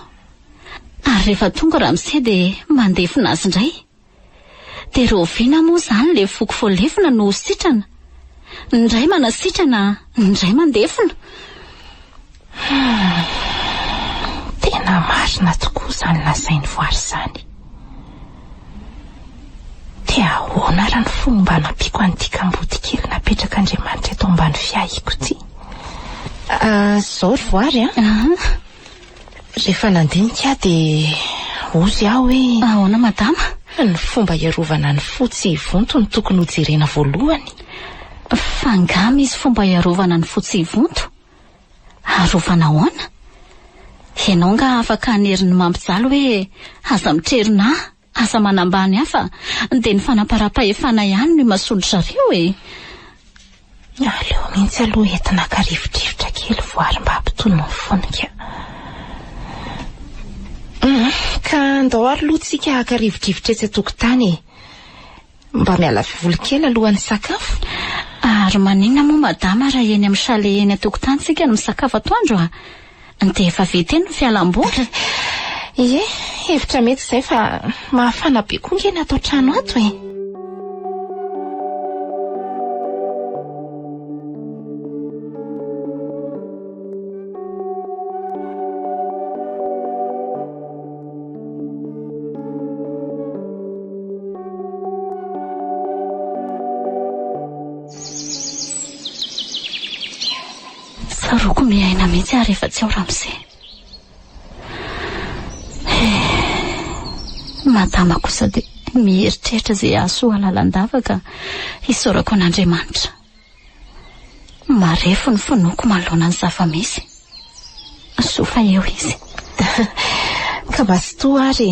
Ary rehefa tonga raha amin'izay dia mandefina azy indray. Dia roviana moa izany le foko voalefina no sitrana. Indray manasitrana, indray mandefina. marina tokoa izany lazainy voary izany. Dia ahoana raha ny fomba nampiako an'ity kambody kely napetraka Andriamanitra eto ambany fiahiko ity? Zao ry voary rehefa nandinika dia ozy aho hoe ahoana madama? Ny fomba iarovana ny fotsy ivonto no tokony hojerena voalohany. Fangamy izy fomba iarovana ny fotsy ivonto? Arovana ahoana? Ianao nga afaka haneriny mampijaly hoe aza mitrerona asa manambany hafa dia ny fanampara-pahefana ihany no masolo zareo e. Aleo mihitsy aloha entina karivodrivotra kely voary mba hampitono ny fonika. Ka andao ary lotsika karivodrivotra etsy an-tokotany mba miala voly kely alohan'ny sakafo. Ary maninona moa madama raha eny amin'ny chalet eny an-tokotany tsika no misakafo atoandro dia efa vita eny ny fialam-boly. Ie, hevitra mety izay fa mahafana be koa ngeny atao trano ato e. Saroko miaina mihitsy ary efa tsy ao ramose. Madama kosa dia mieritreritra izay ahasoa lalandava hisorako an'Andriamanitra. Marefo ny fonoko manoloana ny zava-misy. Sofa eo izy. Ka basy toa ary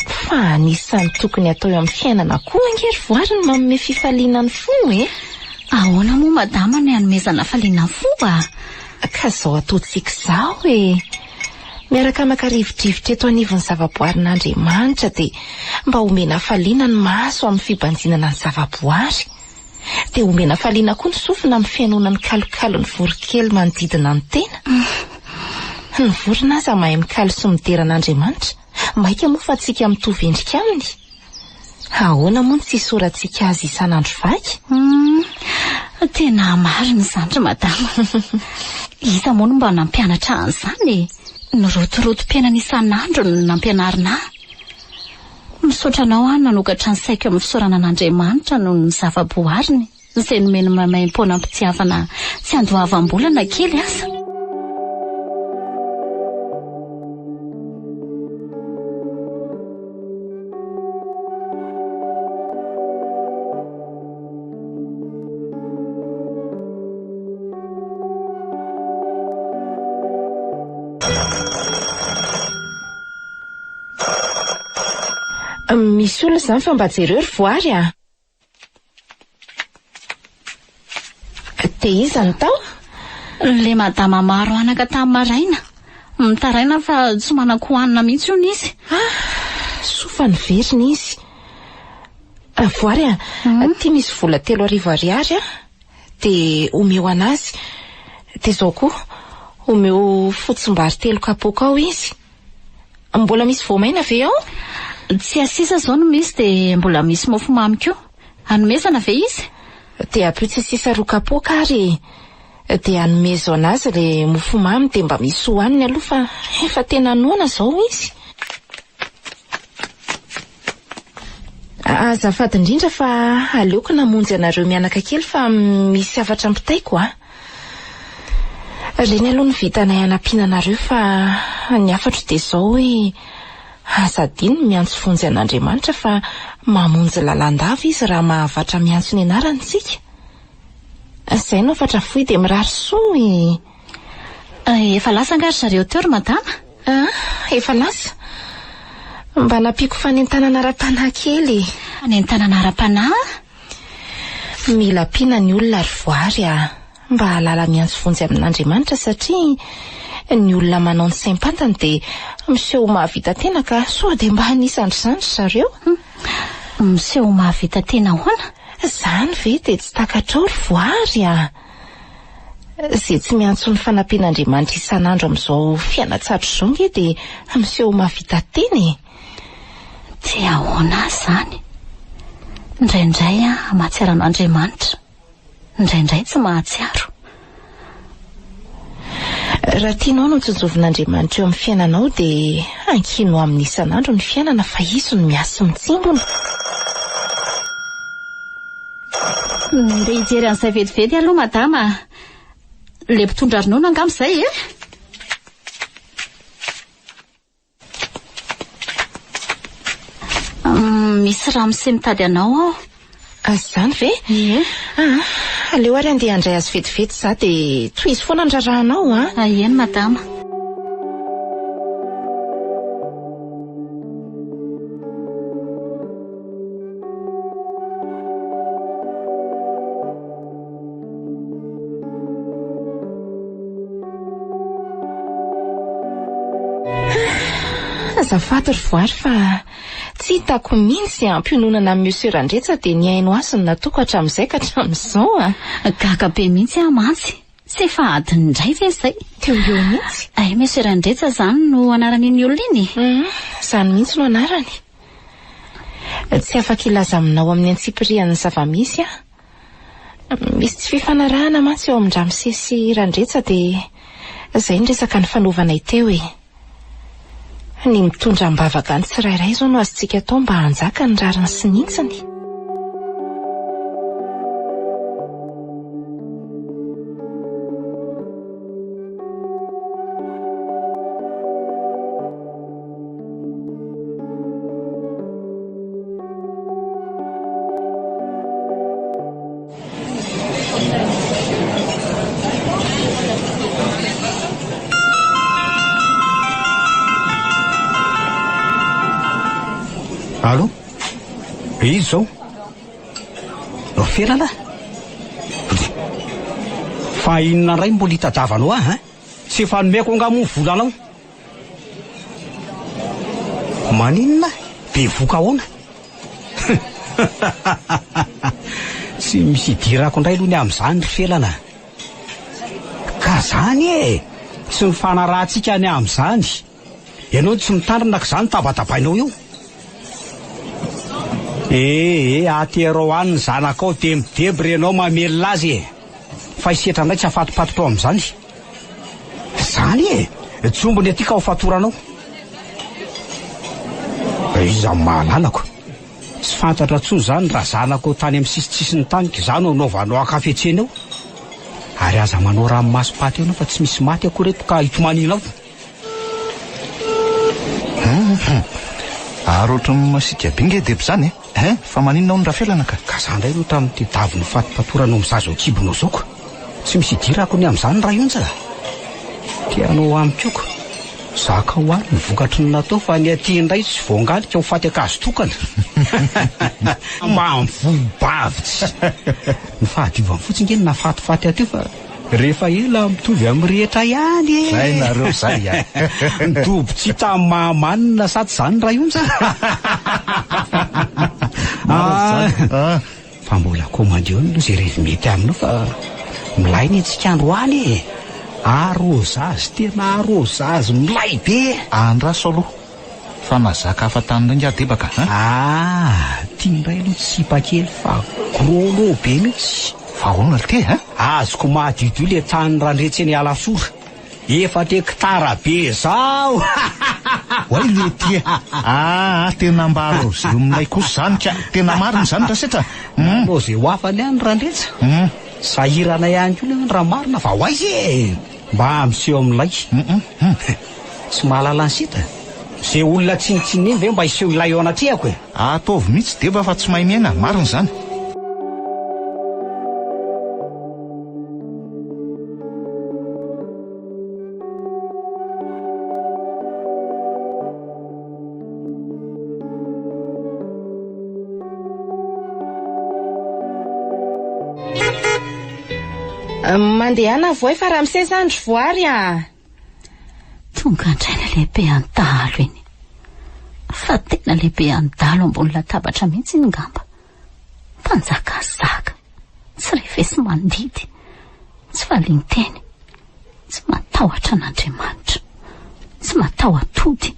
fa anisan'ny tokony atao eo amin'ny fiainana koa angery voary ny manome fifaliana ny fo e. Ahoana moa madama ny hanomezana faliana ny fo Ka zao ataontsika izao e. Miaraka maka-rivodrivotra eto anivon'ny zavaboarin'Andriamanitra dia mba omena faliana ny maso amin'ny fibanjinana ny zavaboary. Dia omena faliana koa ny sofina amin'ny fiainona ny kalokalo ny vorokely manodidina ny tena. Ny vorona aza mahay mikalo sy mideran'Andriamanitra, maika moa fa tsika mitovy endrika aminy. Ahoana moa ny tsy sorantsika azy isan'andro vaky? Tena marina izany madama. Iza moa no mba nampianatra an'izany ny rotorotom-piainana isan'andro no nampianarina. Misaotra anao nanokatra ny saiko amin'ny fisaorana an'Andriamanitra noho ny zavaboariny izay nomeny mamaim-poana ampitiavana tsy andoavam-bolana kely aza. Misy olona izany fa mba jereo ry voary Dia iza ny tao? Le madama maro anaka tamin'ny maraina. Mitaraina fa tsy manako hanina mihitsy hono izy. Sofa ny veriny izy. Voary tia misy vola 3,000 ariary dia omeo anazy. Dia zao koa omeo fotsimbary 3 kapoaka ao izy. Mbola misy voamaina ve ao? Tsy asisa zao no misy dia mbola misy mofo mamy koa. Hanomezana ve izy? Dia apio tsy asisa 2 kapoaka ary dia hanomeza anazy le mofo mamy dia mba misy hohaniny aloha fa efa tena noana zao izy. Azafady indrindra fa aleoko namonjy anareo mianaka kely fa misy afatra ampitaiko Reny aloha ny vitanay anampiana anareo fa ny afatro dia zao hoe azadiny miantso fonjy an'Andriamanitra fa mamonjy lalandava izy raha mahavatra miantso ny anarantsika. Izay no afatra fohy dia mirary soa Efa lasa angary zareo teo ry madama? Efa lasa. Mba nampiako fanentanana ara-panahy kely. Fanentanana ara-panahy? Mila ampiana ny olona ry voary mba halala miantso fonjy amin'Andriamanitra satria ny olona manao ny saim-pantany dia miseho mahavita tena ka soa dia mba hanisandry zareo. Miseho mahavita tena hoana? Izany ve dia tsy takatrao ry voary Izay tsy miantso ny fanampian'Andriamanitra isan'andro amin'izao fianan-tsatro izao nge dia miseho mahavita tena Dia ahoana izany? Indraindray mahatsiaro an'Andriamanitra, indraindray tsy mahatsiaro. raha tianao no tsonjovin'Andriamanitra eo amin'ny fiainanao dia ankino amin'ny isan'andro ny fiainana fa izy no miasa mitsimbona. Ndeha hijery an'izay vetivety aloha madama. Le mpitondra ronono angam'izay e? Misy ramose mitady anao ao. Azany ve? Ie. Aleo ary andeha handray azy vetivety za dia toy izy foana andrarahanao a. Eny madama. Azafady ry voary fa tsy hitako mihitsy ampiononana amin'ny monsieur Randretsa dia ny haino azy no nataoko hatramin'izay ka hatramin'izao a. Gaga be mihitsy mantsy. Tsy efa adiny indray ve izay? Teo eo mihitsy. Ay, monsieur Randretsa zany no anaran'iny olona iny. Izany mihitsy no anarany. Tsy afaka ilaza aminao amin'ny antsipirian'ny zavamisy a. Misy tsy fifanarahana mantsy eo amin'ny Ramose sy Randretsa dia izay ny resaka ny fanaovanay teo e. Ny mitondra mbavaka ny tsirairay izao no azontsika atao mba hanjaka ny rariny sy nintsiny. Alo? Izy zao? Felana? Fa inona ray mbola hitadavanao ahy, tsy efa nomeko angamo ny volanao. Maninona? Be voka ahoana? Tsy misy idirako indray aloha ny amin'izany ry Felana. Ka zany e, tsy mifanarahantsika ny amin'izany. Ianao tsy mitandrina ka izany tabatabainao eo. Aterao any ny zanakao demideby renao mamelona azy e. Fa isetra indray tsy afatopatotrao amin'izany. Zany e, tsombony aty ka ho fatoranao. Iza mahalalako. Tsy fantatra tsony zany raha zanako tany amin'ny sisitsisiny tany izany no naovanao akafetsena eo. Ary aza manao ranomasim-paty eo fa tsy misy maty ako reto ka hitomanina ao. Ary ohatran'ny masiaka binge deby zany e. Fa maninona ny Rafelana ka? Ka zany indray no tamin'ity daviny fatipatorana mizazo akibonao zao ko. Tsy misy idirako ny amin'izany raha ionja. Tianao amikioko. Zaka ho any ny vokatry ny natao fa ny aty indray tsy voangalika ho faty akazo tokana. Mamvobavitsy. Ny fahadiovany fotsiny nge nafatifaty aty fa rehefa ela mitovy amin'ny rehetra ihany e. Zay nareo zay a. Midobo tsy tamin'ny mahamanina sady zany raha ionja. Fa mbola komandy eo no zay rehefa mety aminao fa milay ny antsika androany e. Arôzazy tena arôzazy milay be. Andraso aloha fa mazaka afatany indray adebaka. Tia indray aloha tsipa kely fa grolo be mihitsy. Fa ahoana te azoko mahadidio le tany randretsy ny alasora. 4 hektara be zao. Hoay le tia. Tena mba arôzy milay kosa zany ka tena mariny zany rasetra. Mbô zay ho afany any randretsa. Sahirana ihany koa le raha marina fa ho aizy e. Mba miseho amin'ilay. Tsy mahalala ny sita. Zay olona tsinitsiny iny ve mba hiseho ilay eo anatriako e. Ataovy mihitsy deba fa tsy mahay miaina, mariny zany. Mandehana voay fa Ramose zany ry voary a. Tonga andraina lehibe an-dalo iny. Fa tena lehibe an-dalo ambony latabatra mihitsy iny ngamba. Mpanjakazaka. Tsy rehefesy mandidy. Tsy valinteny. Tsy matahotra an'Andriamanitra. Tsy mataho-atody.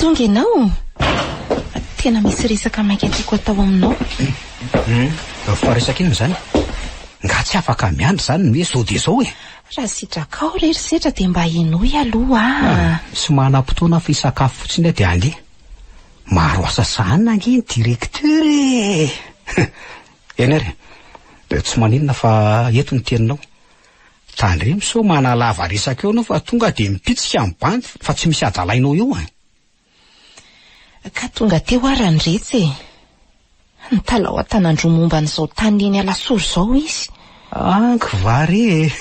tonga ianao. Tena misy resaka maika tiako atao aminao. Fa resaka ino zany? Nga tsy afaka miandry zany hoe zao dia zao e. Raha sitrakao rery setra dia mba inoy aloha. Sy manam-potoana fisakafo fotsiny dia andeha. Maro asa sahana angeny direkteur e. Eny ary, tsy maninona fa eto ny teninao. Tandremo so manalava resaka eo anao fa tonga dia mipitsika amin'ny bandy fa tsy misy adalainao eo a. Ka tonga teo ary niretsy e. Nitalao an-tanandro momba n'izao tany eny Alasoro zao izy. Kivary e.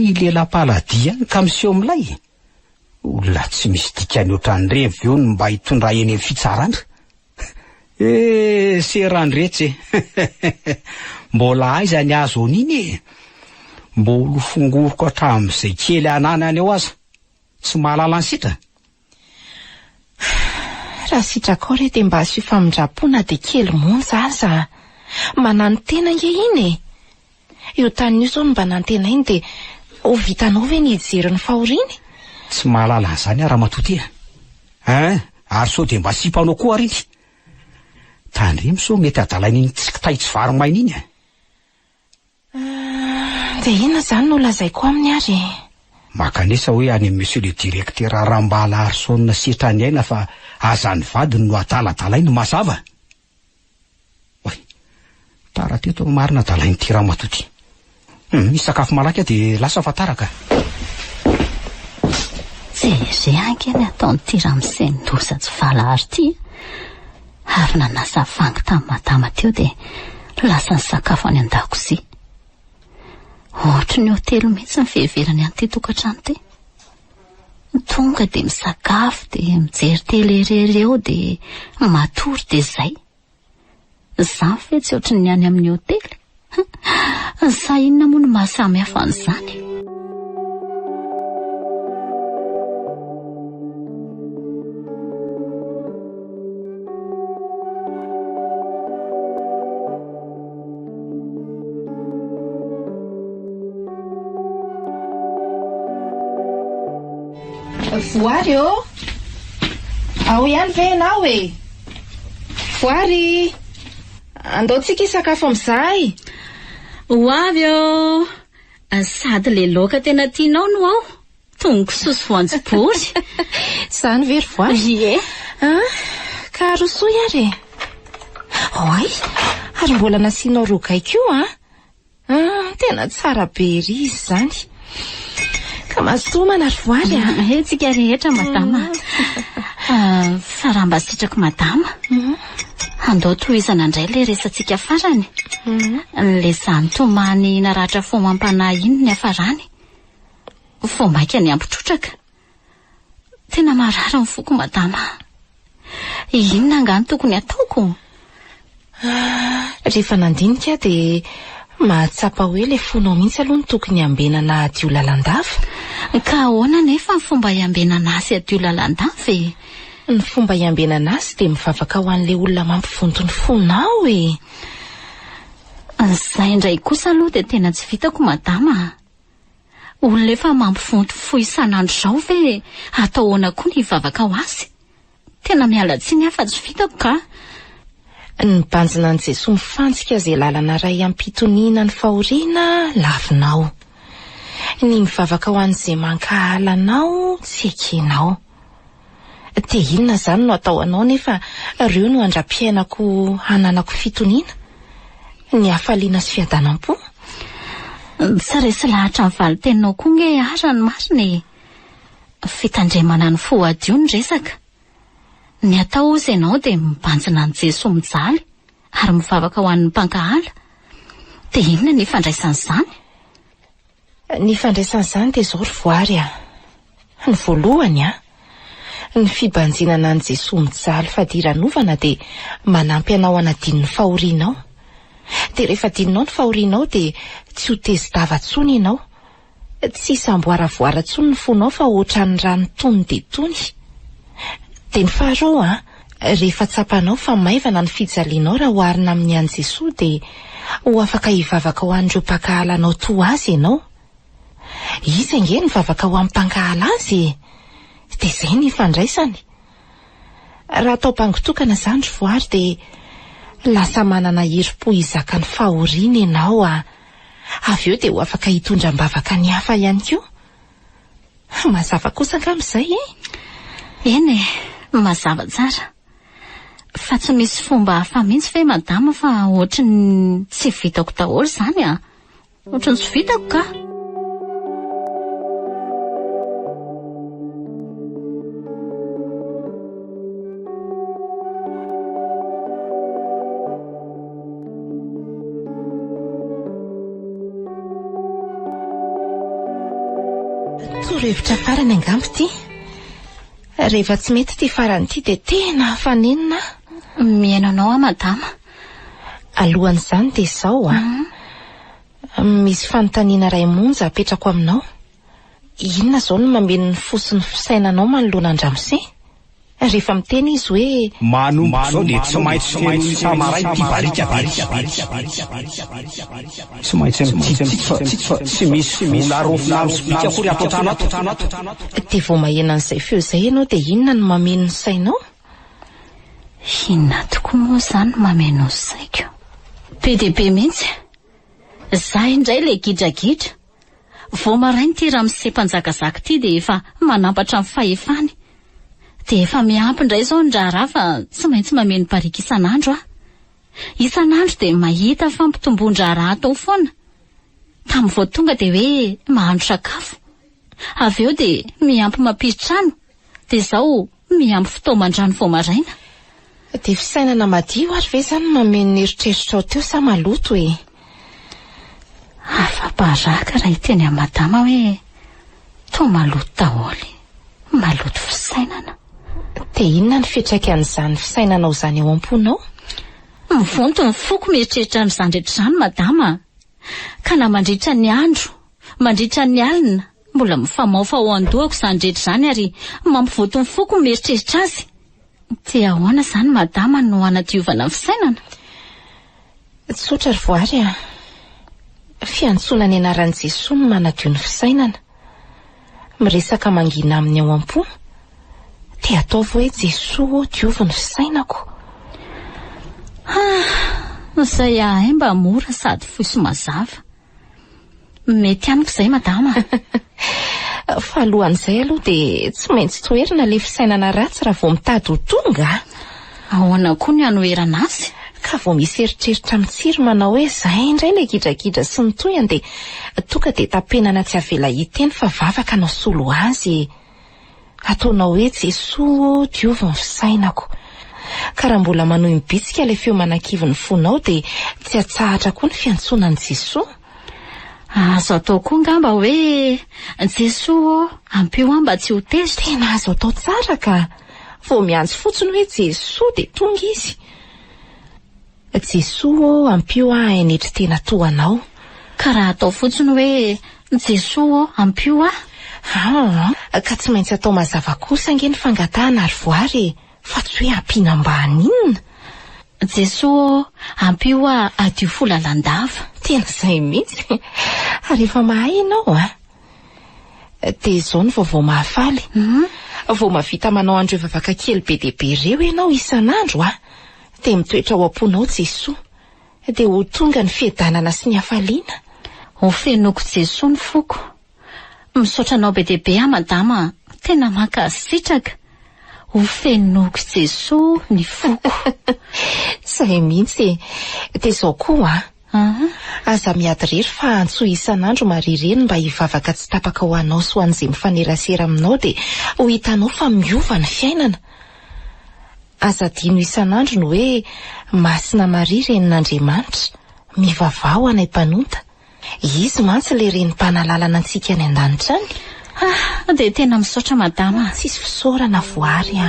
Ilela-paladia ka miseho amilay. Olona tsy misy dikany ohatran'ireny eo no mba hitondra eny amin'ny fitsarandra. Serandretsy e. Mbola aiza ny azo aniny e. Mbola fongoroko hatramin'izay kely ananany eo aza. Tsy mahalala ny sitra. Raha sitrakao re dia mba azo fifamindrapona dia kely monja aza. Manano tena nge iny e. Io tany io zao no mba nantena iny dia ho vitanao ve ny hijery ny fahoriany? Tsy mahalala an'izany raha matoty e. Ary so dia mba sipanao koa ariny. Tandremo so mety adalain'iny tsikitay tsy varomaina iny. Dia inona zany no lazaiko aminy ary? Makanesa hoe any monsieur le directeur Rambala Arsona setra ny aina fa aza ny vadiny no ataladalainy mazava. Oy, tara teto marina dalainy ty raha matoty. Misy sakafo malaky dia lasa fataraka. Jery ankeny ataon'ity ramoseny-doza tsy valahary ty. Avy nanasa vangy tamin'ny madama teo dia lasa ny sakafo any an-dakozia. Ohatry ny hotely mihitsy ny fiheverany an'ity tokantrano ty. Tonga dia misakafo dia mijery tele irery eo dia matory dia zay. Zany fe tsy ohatry ny any amin'ny hotely. Sa inona moa no mahasamy hafa an'izany? Voary ô. Ao ihany ve ianao e? Voary, andaontsika hisakafo amin'izay. Ho avy ô. Sady le laoka tena tianao no ao. Tongosoa sy voanjobory. Zany very voary? Ie. Ka rosoa ary. Oay, ary mbola nasianao rogaika io tena tsara be ry izy zany. Ka masomana ry voary Tsika rehetra madama. Fa raha mba sitrako madama, andao tohizana indray le resantsika farany. Le zany-tomany naratra fo mampanahy iny ny hafarany. Fo maika ny ampitrotraka. Tena marary ny foko madama. Inona angano tokony ataoko? Rehefa nandinika dia mahatsapa hoe le fonao mihitsy aloha ny tokony ambenana adio lalandava. Ka ahoana nefa ny fomba iambenana azy adio lalandava e? Ny fomba iambenana azy dia mivavaka ho an'ilay olona mampivonto ny fonao e. Izay indray kosa aloha dia tena tsy vitako madama. Olona efa mampivonto fo isan'andro izao ve atao ahoana koa ny hivavaka ho azy? Tena miala tsiny afa tsy vitako ka. Ny banjina an'i Jesosy mifantsika izay lalana iray ampitoniana ny fahoriana lavinao. Ny mivavaka ho an'izay mankahalanao tsy ekenao. Dia inona zany no atao anao nefa ireo no andra-piainako hananako fitoniana? Ny hafaliana sy fiadanam-po? Tsy resy lahatra ny valitenao koa nge ara ny marina. Fitandremana ny foadio ny resaka. Ny atao ozy ianao dia mibanjina ny Jesosy mijaly ary mivavaka ho an'ny mpankahala. Dia inona ny fandraisan'izany? Ny fandraisan'izany dia izao ry voary Ny voalohany ny fibanjinana ny Jesosy mijaly fadiran'ovana dia manampy anao hanadino ny fahorianao. Dia rehefa dininao ny fahorianao dia tsy ho tezi-dava tsony ianao. Tsy isamboaravoara tsony ny fonao fa ohatran'ny rano tony dia tony. Dia ny faharoa rehefa tsapanao fa maivana ny fijalianao raha oharina amin'ny an'i Jesosy dia ho afaka hivavaka ho an'ireo mpankahalaanao toa azy ianao. Izy ange ny vavaka ho amin'ny mpankahalazy. dia izay ny fandraisany. Raha atao mpangotokana izany ry voary dia lasa manana herim-po izaka ny fahoriana ianao avy eo dia ho afaka hitondram-bavaka ny hafa ihany koa. Mazava kosa angamizay Eny mazava tsara. Fa tsy misy fomba hafa mihitsy ve madama fa ohatrany tsy vitako daholo izany ohatrany tsy vitako ka. Torohevitra farany angambo ty. Rehefa tsy mety ty farany ty dia tena hafanenina. Miaina anao madama. Alohan'izany dia izao misy fanontaniana ray monja apetrako aminao. Inona izao no mameno ny fosiny fisainanao manoloana andramose? Rehefa miteny izy hoe manomboka izao dia tsy maintsy feno samaray ty barika. Tsy maintsy tsy misy vola rofina amin'ny sobika akory ato an-trano ato. dia vao mahena an'izay feo izay ianao dia inona no mameno ny sainao? Inona tokoa moa izany mameno ny saiko? Be dia be mihitsy. Izaho indray ilay gidragidra. Vao marainy ty raha misempanjakazaka ty dia efa manampatra amin'ny fahefany. Dia efa miampy indray izao ny raharaha fa tsy maintsy mameno barika isan'andro Isan'andro dia mahita fampitomboan-draharaha atao foana. Tamin'ny vao tonga dia hoe mahandro sakafo. Avy eo dia miampy mampiditra trano. Dia izao miampy fitoman-drano vao maraina. Dia fisainana madio ary ve izany mameno ny eritreritra ao teo sa maloto Afa-baraka raha hiteny amin'ny madama hoe toa maloto daholo. Maloto fisainana. Dia inona ny fiantraikan'izany fisainanao izany ao am-ponao? Mivonto ny foko mieritreritra n'izany rehetra izany madama. Ka na mandritra ny andro, mandritra ny alina, mbola mifamaofa ao an-dohako izany rehetra izany ary mampivoto ny foko mieritreritra azy. Dia ahoana izany madama no hanadiovana fisainana? Tsotra ry voary fiantsona ny anaran'i Jesosy no manadio ny fisainana. Miresaka mangina aminy ao am-po dia ataovy hoe Jesosy diovy ny fisainako. Izay ahay mba mora sady fohy sy mazava. Mety amiko izay madama. Fa alohan'izay aloha dia tsy maintsy toerana ilay fisainana ratsy raha vao mitady ho tonga. Ahoana koa ny hanoherana azy? Ka vao misy eritreritra mitsiry manao hoe izay indray ilay gidragidra sy ny toyany dia tonga dia tapenana tsy avela hiteny fa vavaka anao solo azy. Ataonao hoe Jesosy diovy ny fisainako. Ka raha mbola manohy mibitsika ilay feo manan-kivy ny fonao dia tsy atsahatra koa ny fiantsonan'i Jesosy. Azo atao koa ngamba hoe Jesosy ampio mba tsy ho tezitra. Tena azo atao tsara ka vao miantso fotsiny hoe Jesosy dia tonga izy. Jesosy ampio hainetry tena toanao. Ka raha atao fotsiny hoe Jesosy ampio ka tsy maintsy atao mazava kosa ange ny fangatahana ary voary fa tsy hoe ampinambany inona. Jesosy ampio adio folalandava. Tena izay mihitsy. Ary efa mahay ianao dia izao ny vaovao mahafaly. Vao mavita manao andro vavaka kely be dia be ireo ianao isan'andro dia mitoetra ao am-ponao Jesosy dia ho tonga ny fiadanana sy ny hafaliana. Ho fenoko Jesosy ny foko. Misaotra anao be dia be madama, tena mankasitraka. Ho fenoko Jesosy ny foko. Izay mihitsy. Dia izao koa aza miady rery fa antsoa isan'andro marireny mba hivavaka tsy tapaka ho anao sy ho an'izay mifanerasera aminao dia ho hitanao fa miova ny fiainana. Aza dino isan'andro no hoe masina Maria renin'Andriamanitra mivavao anay mpanota. Izy mantsy ilay renim-panalalana antsika any an-danitra any. Dia tena misaotra madama. Tsisy fisaorana voary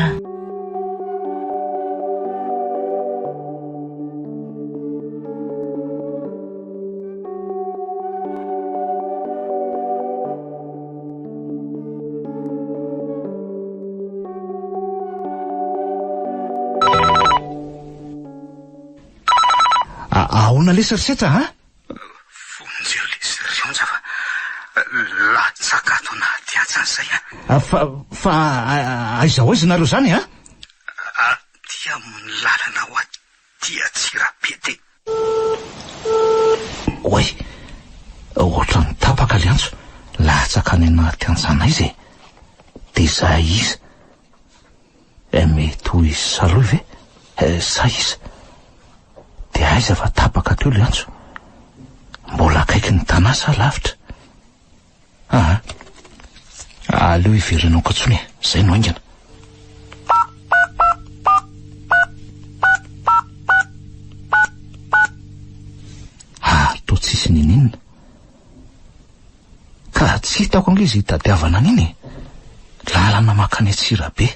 Ahoana le serisetra Fonjeo le serionja fa latsaka atao anaty atsany izay Fa aiza hoaizy nareo zany a? Dia milalana ho dia Tsirabe. Oay, ohatra ny tapaka le antso, latsaka any anaty anjana izy de zay izy. Mety ho izy saloha ve? Sa izy? De aiza fa tapaka teo le antso? Mbola akaiky ny tanasa lavitra. Aleo iverenako antsony, zay no aingana. To tsisy ninina. Ka tsy hitako ange izy hitadiavana an'iny. Lalana makany Tsirabe.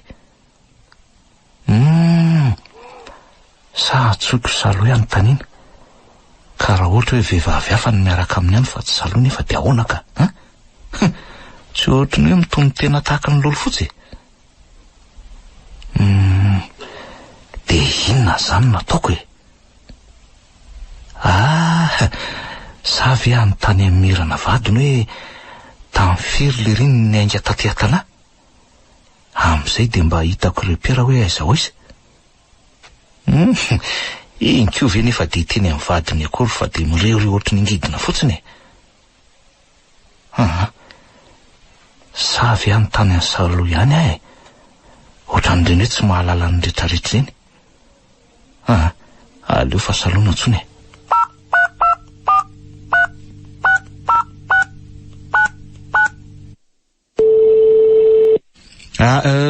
Sa tsoiko saloha ihany tanina. Ka raha ohatra hoe vehivavy hafa ny miaraka amin'ny any fa tsy saloha nefa dia ahoana ka? Tsy ohatra ny hoe mitony tena tahaka ny lolo fotsy. De inona zany nataoko e? Sa ve anontany amin'ny mirana vadiny hoe tamin'ny firy le riny ny ainga taty an-tanahy? Amin'izay de mba hitako repera hoe aiza hoaiza. Inko ve nefa de teny amin'ny vadiny akory fa de mireo ohatry ny ngidina fotsiny. Sa ve anontany any saloha ihany ahy? Ohatran'ireny hoe tsy mahalala ny rehetrarehetra ireny. Aleo fa saloana antsony.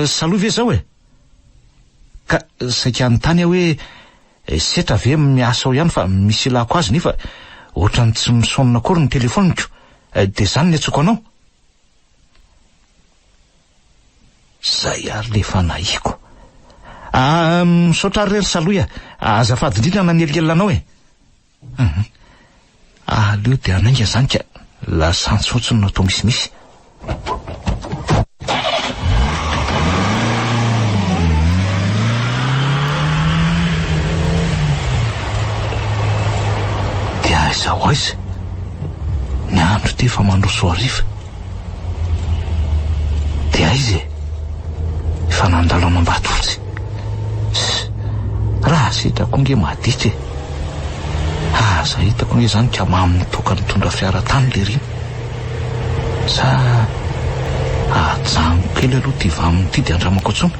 Saloha ve zao e? Ka saika anontany hoe setra ve miasa ao ihany fa misy ilako azy nefa ohatrany tsy misonona akory ny telefoniko. De zany ny atsoko anao. Zay ary le fanahiko. Misaotra rery saloha, azafady indrindra nanelielina anao e. Aleo de anainga zany ka lasa antsotsony natao misimisy. De aiza ho aiza, ny andro te fa mandroso hariva. De aiza e, efa nandalo amam-bato fotsy. Raha sitrako nge maditra e. Aza hitako nge zany ka maminy toka nitondra fiara tany le riny. Sa ajango kely aloha ty vaminy ty de andramako antsony.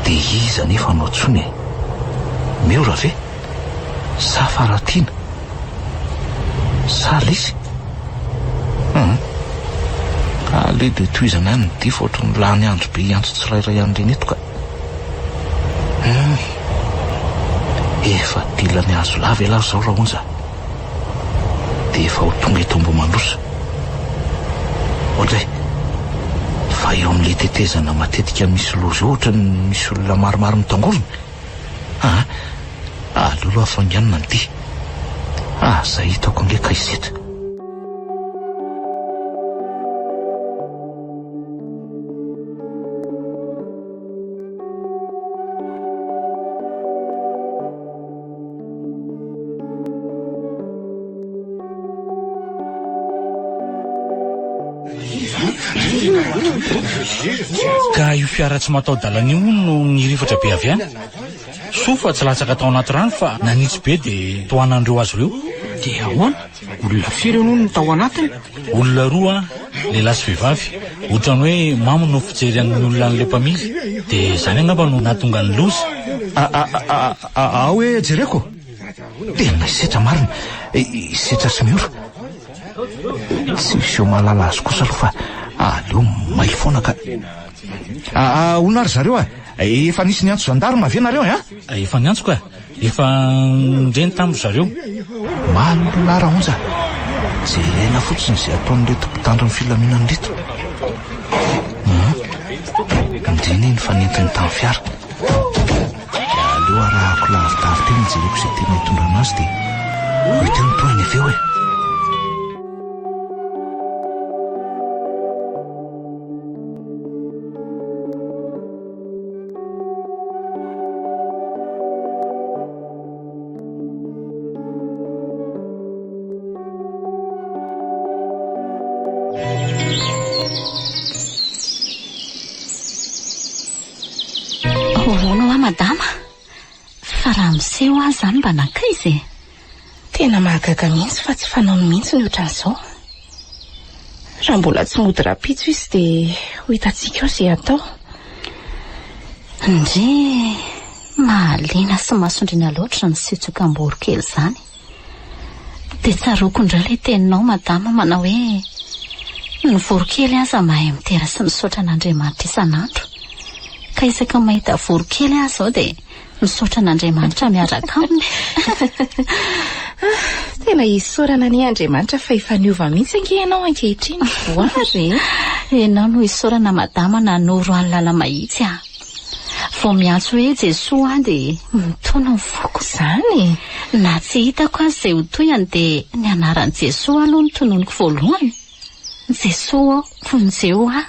De iza nefa anao antsony e? Meora ve? Sa faratiana? Sa lisy? Ale de toizana ihany ny difa ohatry ny lany andro be antso tsirairay ihany reny eto ka. Efa dilany azo lava elahy zao raha onza. De efa ho tonga eto Ambohimandosa. Ohatray, fa eo amin'le tetezana matetika misy loza ohatra ny misy olona maromaro mitangorona. Aleo aloha afanganina ny ty. Zay hitako nge ka isetra. Ka io fiara tsy matao-dalana io no nirifatra be avy any. Sofa tsy latsaka tao anaty rano fa nanitsy be de toanandreo azy reo. De ahoana? Olona firy no tao anatiny? Olona roa, lehilahy sy vehivavy. Ohatrany hoe mamo no fijery amin'ny olona an'le mpamily. De zany angamba no nahatonga ny loza. Hoe jereko? Tena isetra marina, isetra sy miora. Tsy misy eo mahalala azy kosa aloha fa aleo may foana ka. Olona ary zareo efa nisy ny antso zandarma ve nareo Efa ny antso ka, efa ndreny tambo zareo. Malona raha onja, jerena fotsiny izay ataon'reto mpitandro ny filaminany reto. Indreny iny fa nentiny tamin'ny fiara. Aleo arahako lavidavy tena jereko izay tena hitondrana azy de mety nitohiny aveo e. madama, fa raha miseho azy zany mba nankaizy e. Tena mahagaga mihitsy fa tsy fanaony mihitsy ny ohatran'izao. Raha mbola tsy mody rapitso izy dia ho hitantsika ao izay atao. Ndre mahaliana sy masondriana loatra ny siotsokambory kely izany. Dia tsaroko indray ilay teninao madama manao hoe ny vorokely aza mahay mitera sy misaotra an'Andriamanitra isan'andro. Ka isaka mahita vorokely azy izao dia misaotra an'Andriamanitra miaraka aminy. Tena isaorana ny Andriamanitra fa efa niova mihitsy ange ianao ankehitriny. Voary. Ianao no isaorana madama nanoro any lala mahitsy aho. Vao miantso hoe Jesoa aho dia mitona ny foko Izany. na tsy hitako azy izay ho toyany dia ny anaran'i Jesoa aloha ny tononiko voalohany. Jesoa vonjeo aho.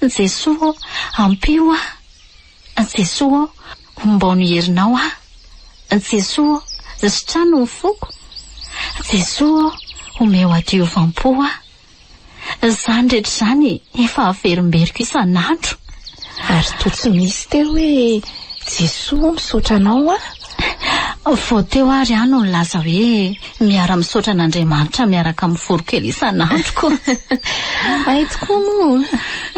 Jesoa ampio aho. Jesoa mba ny herinao aho. Jesoa sitrano ny foko. Jesoa omeo adiovampo aho. Izany rehetra izany efa averimberiko isan'andro. Ary toa tsy misy teo hoe Jesoa misaotra anao a? Vao teo ary aho no nilaza hoe miara-misaotra an'Andriamanitra miaraka amin'ny vorokely isan'andro koa. Ay tokoa moa.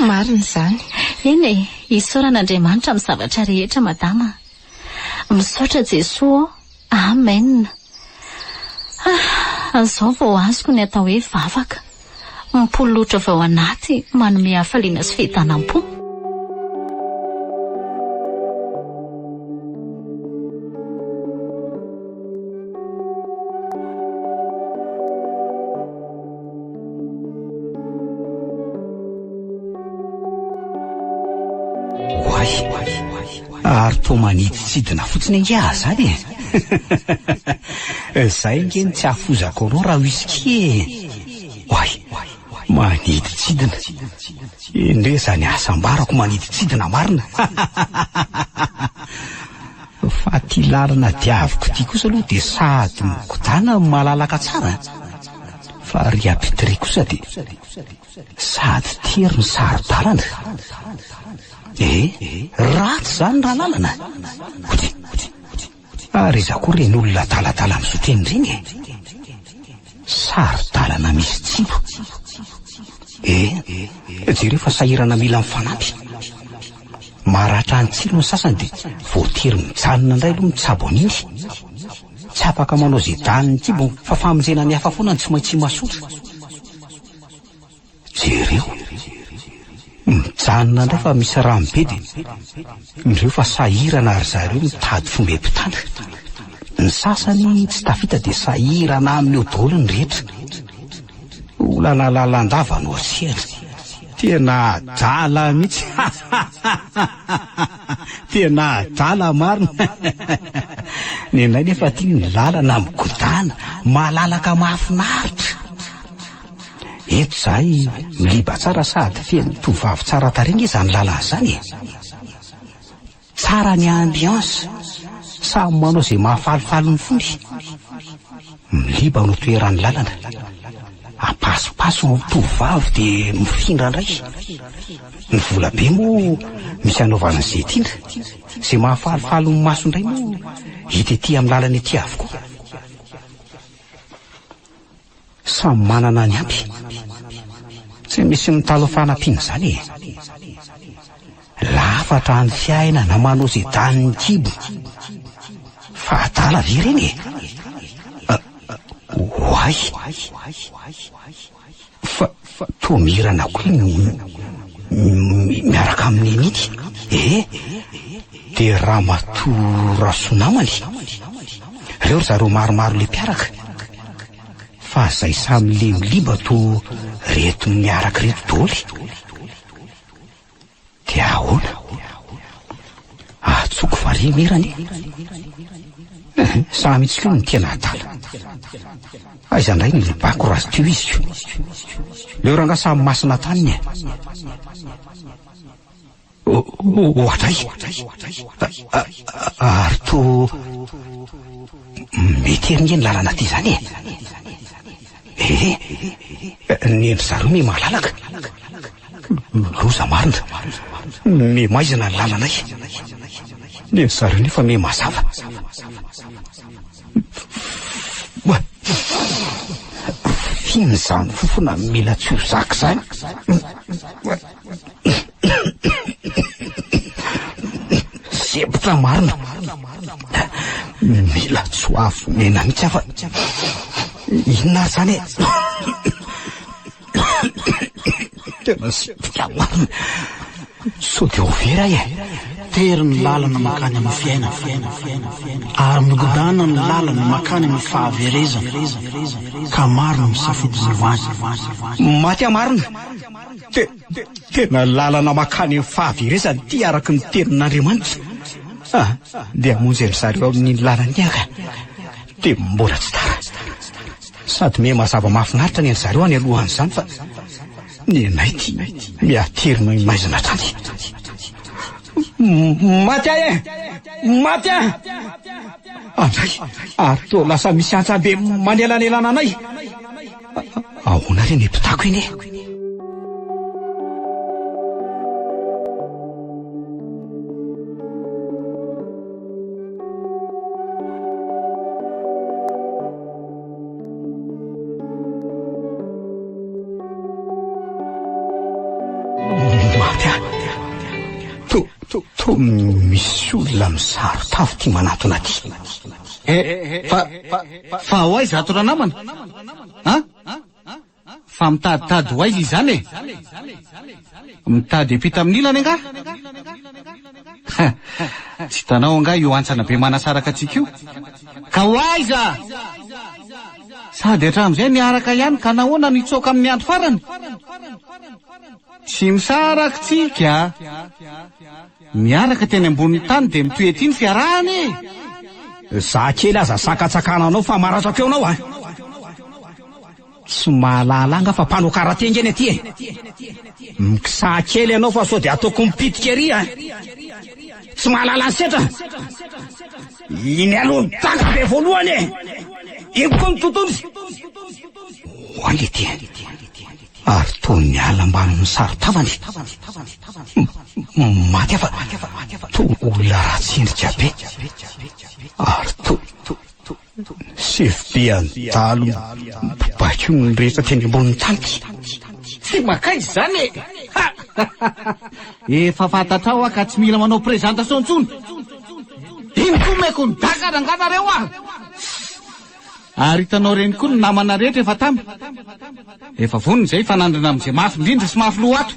Marina izany. Eny e, isaoran'Andriamanitra amin'ny zavatra rehetra madama. Misaotra Jesoa. Amen. Azao vao azoko ny atao hoe vavaka. Mipololotra vao anaty manome hafaliana sy fihetanam-po. Ary toa maniditsidina fotsiny ange aho zany e. Zay nge ny tsy hafozako anao raha whisky e. Oay, maniditsidina. Indre zany asambarako maniditsidina marina. Fa ty lalana diaviko ty kosa aloha dia sady mikodana malalaka tsara. Fa ry apitry kosa dia sady tery ny saro-dalana. Ratsy zany raha lalana. Ary iza koa reny olona talatala misotreny reny e. Saro-dalana misy tsibo. Jereo fa sahirana mila mifanampy. Maratra ny tsiro ny sasany dia voatery mijanona indray aloha mitsabo an'iny. Tsy afaka manao izay daniny tsibo fa famonjena ny hafa foana ny tsy maintsy masotra. Jereo mijanona indray fa misy rambe dia indreo fa sahirana ary zareo mitady fomba mpitana. Ny sasany tsy tafita dia sahirana amin'ny odolony rehetra. Olana lalandava no asehatra. Tena jala mihitsy. Tena jala marina. Ny anay nefa tia ny lalana mikodana malalaka mahafinaritra. Eto zahay miliba tsara sady feno tovavy tsara tariny izany lalana izany e. Tsara ny ambiance. Samy manao izay mahafalifaly ny fony. Miliba no toeran'ny lalana. Apasipaso ny tovavy dia mifindra indray. Ny volabe moa misy anaovana izay tiana. Izay mahafalifaly ny maso indray moa hita ety amin'ny lalana ety avokoa. Samy manana ny ampy. Tsy misy mitalo fanampiana izany e. Lafatra ny fiaina na manao izay daniny kibo. Fatala ve reny e. Oay. Fa toa mirana koa miaraka amin'ny niny. Dia raha matora sonamany. Reo zareo maromaro le mpiaraka. Fa zay samy le miliba to reto miaraka reto doly. Dia ahoana? Atsoko fare mirany. Samy itsika ny tena atala. Aiza indray ny libako raha teo izy io. Leo ranga samy masina taniny e. Ohatray. Ary to mety eringe ny lalana ty zany e. Ny zareo me malalaka. Loza marina. Me maizana ny lalanay. ny zareo nefa me mazava. Ino zany fofona mila tsy ho zaka zany? Sepotra marina. Mila tsy ho avomena mihitsy afa. Inona zany e? Tena sepotra marina. Sao de ho vera e. Tery ny lalana makany amin'ny fiaina, ary migodana ny lalana makany amin'ny fahaverezana, ka maro ny misafidy ny ho azy. Maty marina. Tena lalana makany amin'ny fahaverezana ty araka ny tenin'Andriamanitra. Dia hamonjy ry zareo amin'ny lalany aka. Dia mbola tsy tara. Sady me mazava mahafinaritra ny zareo any alohan'izany fa ny anay ty miaterina maizina trany. Maty ahy e! Maty ahy! Andray, ary toa lasa misy antsa be manelanelana anay. Ahoana re ny mpitako iny e? To misy olona mizaro tavo ty manatona ty. Fa ho aiza ato ranamana? Fa mitaditady ho aiza izany e? Mitady epita amin'ny ilany anga? Tsy hitanao anga io antsana be manasaraka antsika io. Ka ho aiza? Sady hatramin'izay niaraka ihany ka nahoana nitsoaka amin'ny andro farany? Tsy misaraka tsika. Miaraka teny ambony tany dia mitoety iny fiarahany e. Za kely aza sakatsakana anao fa maratsaka eo anao a. Tsy mahalalanga fa mpanao karatengy eny aty e. Mikisa kely anao fa sao de ataoko mipitika ery a. Tsy mahalala ny setra. Iny aloha mitanga be voalohany e. Iny koa ny tontolo. Hoany ty ary toa miala ambany ny sarotavany. Maty afa to olona ratsindrika be ary to sefy be an-dalo bakio ny rehetra teny amboniny tany. Tsy makaizy zany e. Efa fantatrao ka tsy mila manao présentation ntsony. Iny koa meko ny daka ranganareo ah. Ary hitanao reny koa ny namana rehetra efa tamy. Efa voniny zay fanandrana amin'izay mafy indrindra sy mafy loato.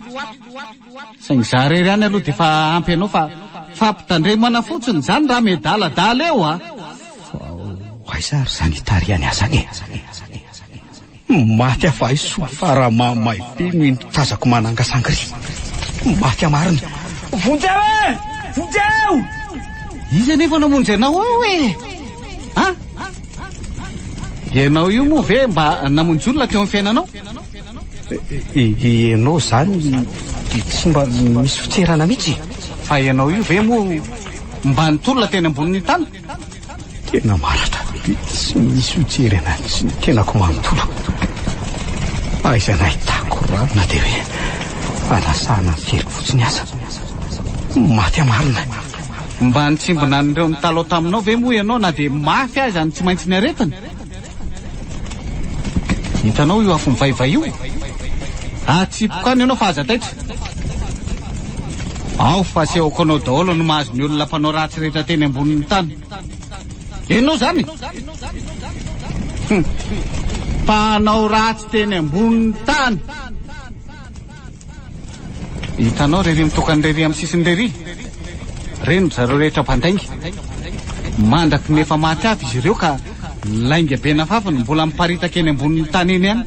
Saingy za rery any aloha dia fa ampy anao fa fampitandremana fotsiny zany raha medaladala eo ah. Aiza ry zany hitariany azany e. Maty afa iso faramamay be no tazako manangasangry. Maty amarina. Vonjeo e! Vonjeo! Iza nefa namonjy anao ao e? Ianao io moa ve mba namonjy olona teo amin'ny fiainanao? Ianao zany tsy mba misy fitserana mihitsy. Fa ianao io ve moa mba nitolona teny ambonin'ny tany? Tena maratra. Tsy misy fitserana tsy tenako manontolo. Aiza nahitako ravina dia hoe fanasana firy fotsiny aza. Maty amarina. Mba nitsimbona an'ireo nitalo taminao ve moa ianao na dia mafy aza ny tsy maintsy ny aretiny? Hitanao io afo mivaiva io. Atsipokany ianao fa aza taitra. Ao fa sehoko anao daholo no mahazo ny olona mpanao ratsy rehetra teny ambonin'ny tany. Ianao zany? Mpanao ratsy teny ambonin'ny tany. Hitanao rery mitokany rery amin'ny sisiny rery. Reny zareo rehetra mpandaingy. Mandraky nefa maty avy izy ireo ka lainga be nafafany mbola miparitaka eny ambonin'ny tany eny ihany.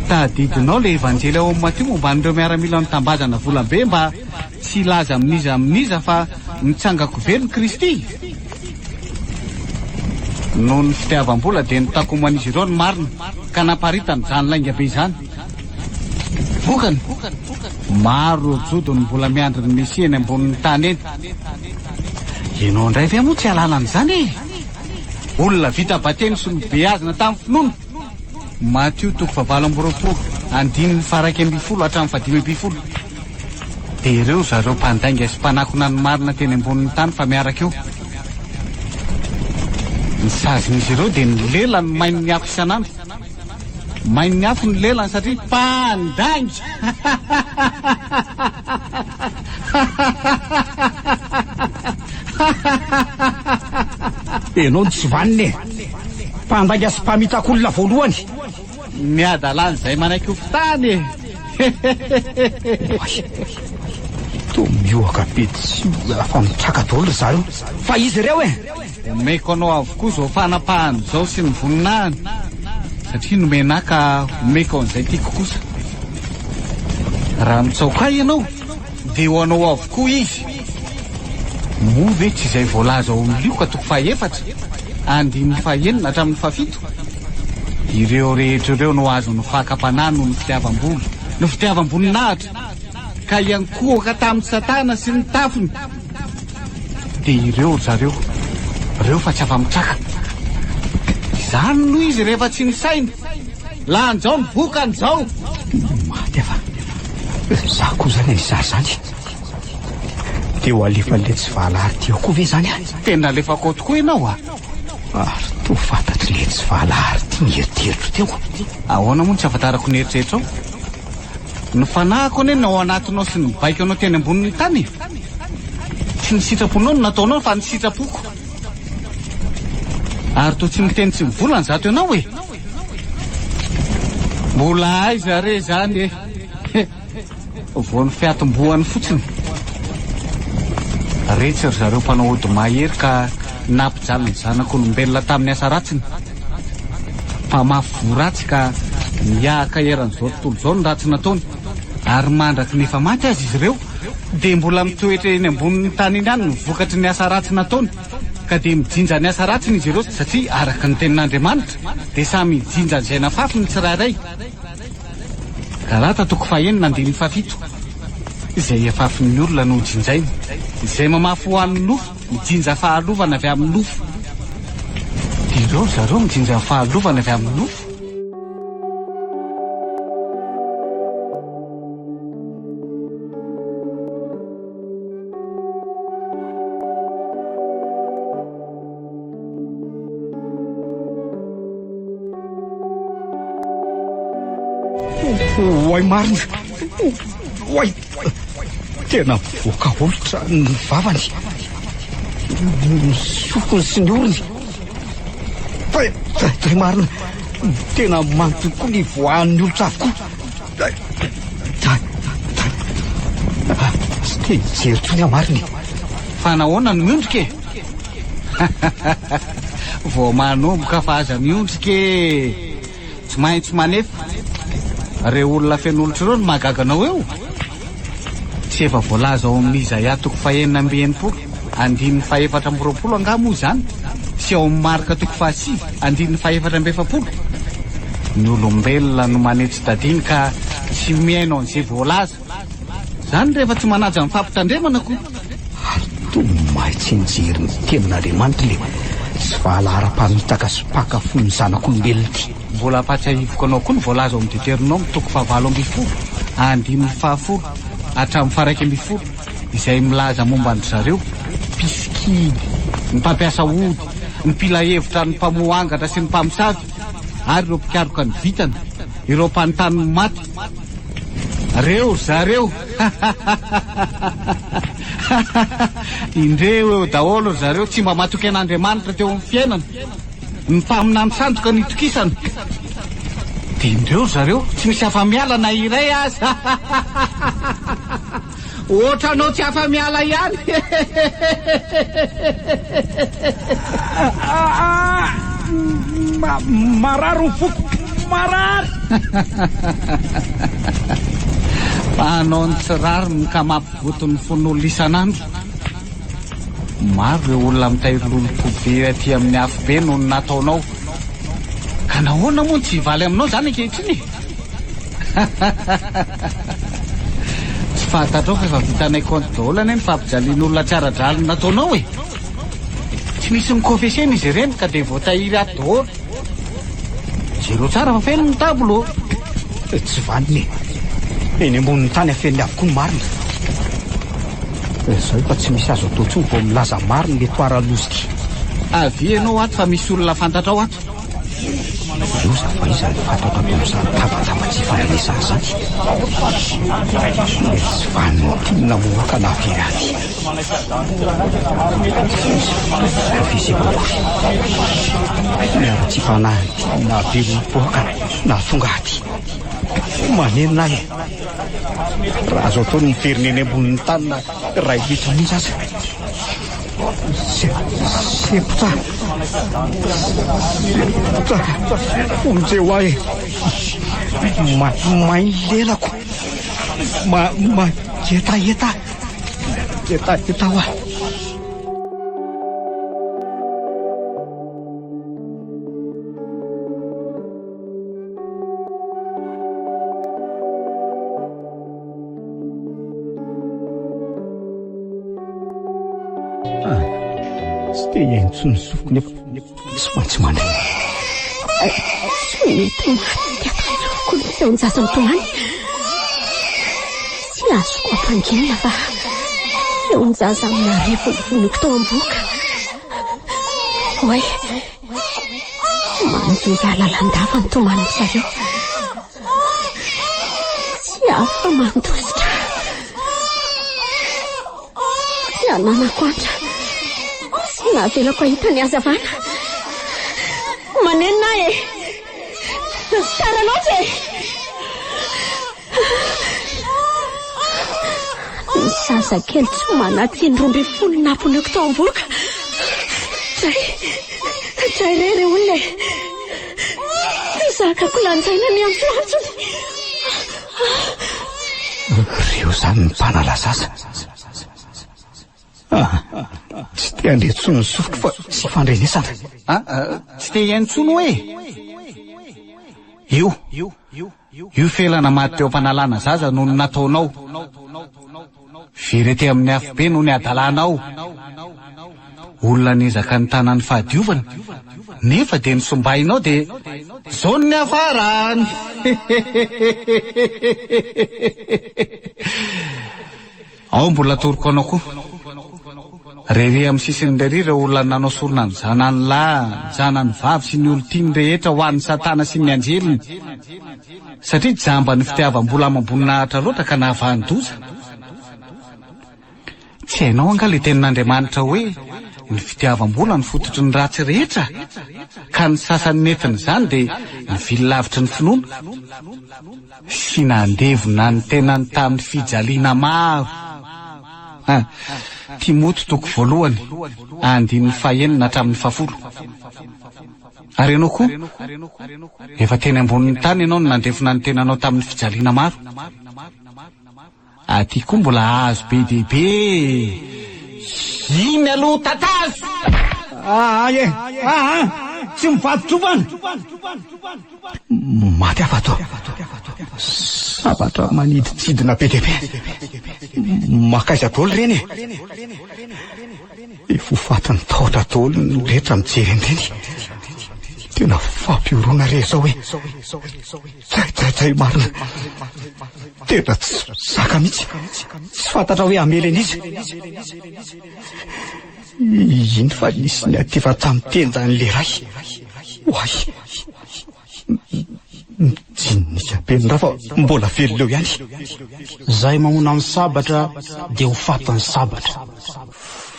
Tadidinao le evanjely ao amin'ny Matio momba an'ireo miaramila nitambazana volambe mba tsy laza aminiza fa mitsangako velony Kristy. Noho ny fitiavam-bola dia nitakoman'izy ireo ny marina ka naparitany izany lainga be izany. Vokany maro jodo ny mbola miandry ny Mesia eny ambonin'ny tany eny. Ianao indray ve moa tsy alala an'izany e? Olona vita bateny sy nibeazina tamin'ny finoana. Matio 7:20 andininy 1:20 hatramin'ny 5:20. dia ireo zareo mpandainga sy mpanakona ny marina teny ambonin'ny tany fa miaraka eo. Ny sazin'izy ireo dia ny lelany mainy ny afo isanandro. Mainy ny afo ny lelany satria mpandainga. Ianao tsy vaniny mpandainga sy mpamitak'olona voalohany. Miadalany izay manaiky ho fitany e. To mioaka be tsy afa mitraka daholo zareo fa izy ireo e. Omeko anao avokoa izao fanapahany izao sy ny voninahiny satria nomenaka omeko an'izay tiako kosa. Raha mitsaoka ianao dia ho anao avokoa izy. Moa ve tsy izay voalaza ao amin'ny lioka toko faha-efatra andimy faha-enina hatramin'ny fahafito. Ireo rehetra ireo no azo ny fakam-panahy no ny fitiavam-bolo no fitiavam-boninahitra ka iankohaka tamin'ny satana sy ny tafony. Dia ireo zareo fa tsy afa-mitraka. Izany noho izy rehefa tsy nisaina lanjao ny vokan'izao. Maty afa za koa zany anisary zany dia ho alefa le tsy vahalary ty akoa ve zany a? Tena alefako tokoa ianao a. Ary to fantatry le tsy vahalary ty mieritreritro teo. Ahoana moa ny tsy afantarako ny eritreritra ao? Ny fanahiko ane no ao anatinao sy ny baiko anao teny ambonin'ny tany. Tsy ny sitraponao no nataonao fa ny sitrapoko. Ary to tsy miteny tsy mivolana zato ianao e. Mbola aiza re zany e. Vao ny fiatombohany fotsiny. Rehetra ry zareo mpanao ody mahery ka nampijaly ny zanak'olombelona tamin'ny asa ratsiny. Mpamafy voratsy ka miahaka eran'izao tontolo izao ny ratsy nataony. Ary mandraky nefa maty azy izy ireo dia mbola mitoetra eny ambonin'ny tany iny ihany ny vokatry ny asa ratsy nataony. Ka dia mijinja ny asa ratsiny izy ireo satria araka ny tenin'Andriamanitra dia samy mijinja izay nafafy ny tsirairay. Karata toko faha-enina andiny fahafito. Izay afafin'ny olona no jinjainy. Izay mamafy ho an'ny nofo mijinja fahalovana avy amin'ny nofo. Dia ireo zareo mijinja fahalovana avy amin'ny nofo. Oay marina. Oay tena voaka olitra ny vavany, ny sofiny sy ny orony. Tay marina tena manotokoa ny voahan'ny olitra avokoa. Sy te hijery ny amariny. Fa nahoana no miondrika e? Vao manomboka fa aza miondrika e. Tsy maintsy manefa. Reo olona fen'olitra ireo no mahagaganao eo. Tsy efa voalaza ao amin'ny Isaia toko faha-enina amby enimpolo andiny faha-efatra amby roapolo angamo izany, sy ao amin'ny Marika toko faha-sivy andiny faha-efatra amby efapolo. Ny olombelona no manetsy dadiny ka tsy miaino an'izay voalaza. Zany rehefa tsy manaja ny fampitandremana koa. To mahay tsy nijery ny tenin'Andriamanitra le tsy vahalahara-pamitaka sy mpakafo ny zanak'olombelona ity. Mbola apatsiahivoko anao koa ny voalaza ao amin'ny Deutéronome toko faha-valo amby folo andimy fahafolo hatramin'ny faha-raika amby folo, izay milaza momba ny zareo mpisikiny, ny mpampiasa ody, ny mpila hevitra, ny mpamoangatra sy ny mpamosavy, ary ireo mpikaroka ny vitana, ireo mpanontany ny maty. Reo zareo indreo eo daholo zareo tsy mba matoky an'Andriamanitra teo amin'ny fiainana, ny mpamina misandoka ny itokisana. Dia indreo zareo tsy misy afa-miala na iray aza. Ohatra anao tsy afa-miala ihany. Marary foko, marary. Panao ny tsirary ny ka mampivoton'ny fon'olona isan'andro. Maro ireo olona mitahiry lolo-pobe aty amin'ny afo be no nataonao. Ka nahoana moa tsy hivaly aminao zany ankehitriny? Tsy fantatrao fa efa vitanay compte daholo anie ny fampijalian'olona tsara-draliny nataonao e. Tsy misy mikofesena izy ireny ka dia voatahiry ato daholo. Zero tsara fa feno ny tablo. Tsy vaniny eny ambonin'ny tany afen'ny avokoa ny marina. Zao fa tsy misy azo atao tsony vao milaza mariny le toara-lozity. Avy ianao ato fa misy olona fantatra ao ato. Loza fa iza ny fantatra ataon'izany tabataba tsy faharesana zany. Tsy vanontina moaka na very aty. Fisebokory. Miara-tsy fanahy na velom-poaka na tonga aty. Manenina e. Raha azo atao ny miverina eny ambonin'ny tany na ray bitra mihitsy aza. Sepotra onjeo ahy mainy lelako etaeta ho ahy. Tsy te hiaintsony ny sofiko nefa tsy maintsy mandray. Tsy mety tiatroko ny feonjasany toany. Tsy azoko ampanginina fa feonjaza amina revolivoniko tao am-boka. Oe, manjory alalandava ny tomaniny zareo. Tsy afa mandositra. Tsy ananako atra. Navelako ahita ny azavana. Manenina e. Taranao e. Ny zazakely tsy manaty ny 12 naponeko tao am-boka. Tray rery olona. Zakako lanjaina ny ampiantsony. Reo zany ny mpanalazaza. Tsy te handretsony ny sofiko fa tsy fandrenesana. Tsy te hiaintsony hoe. Io felana maty teo ampanalana zaza no nataonao. Firety amin'ny afobe no ny adalanao. Olona nizaka ny tanany fahadiovana nefa de nisombainao de zao ny afarany. Ao mbola toroko anao koa. Rery amin'ny sisiny rery ireo olona nanao sorona ny zanany lahy, zanany vavy sy ny olon-tiany rehetra ho an'ny satana sy ny anjeliny. Satria jamba ny fitiavam-bola amam-boninahitra loatra ka nahavahan-doza. Tsy hainao anga le tenin'Andriamanitra hoe ny fitiavam-bola ny fototry ny ratsy rehetra, ka ny sasany netiny zany de ny vililavitry ny finoana sy nandevona ny tenany tamin'ny fijaliana maro. Timoty toko voalohany 5:1 hatramin'ny 10. Ary ianao koa efa teny ambonin'ny tany ianao no nandefina ny tenanao tamin'ny fijaliana maro. Aty koa mbola azo be dehibe. Iny aloha tatazo. Tsy mivatotrovana. Maty afato. Sabatra maniditsidina be dehibe. Makaiza dolo reny. Fofatany taotra dolo ny rehetra mijery andeny. Tena fampiorona re zao hoe. Tsay marina. Tena tsy zaka mihitsy. Tsy fantatra hoe ameleny izy. Iny fa nisy ny aty fa tamin'ny tendan'le ray. Oay. Jinisy apenina fa mbola velo leo ihany. Zay mamono amin'ny sabatra dia ho fatany sabatra.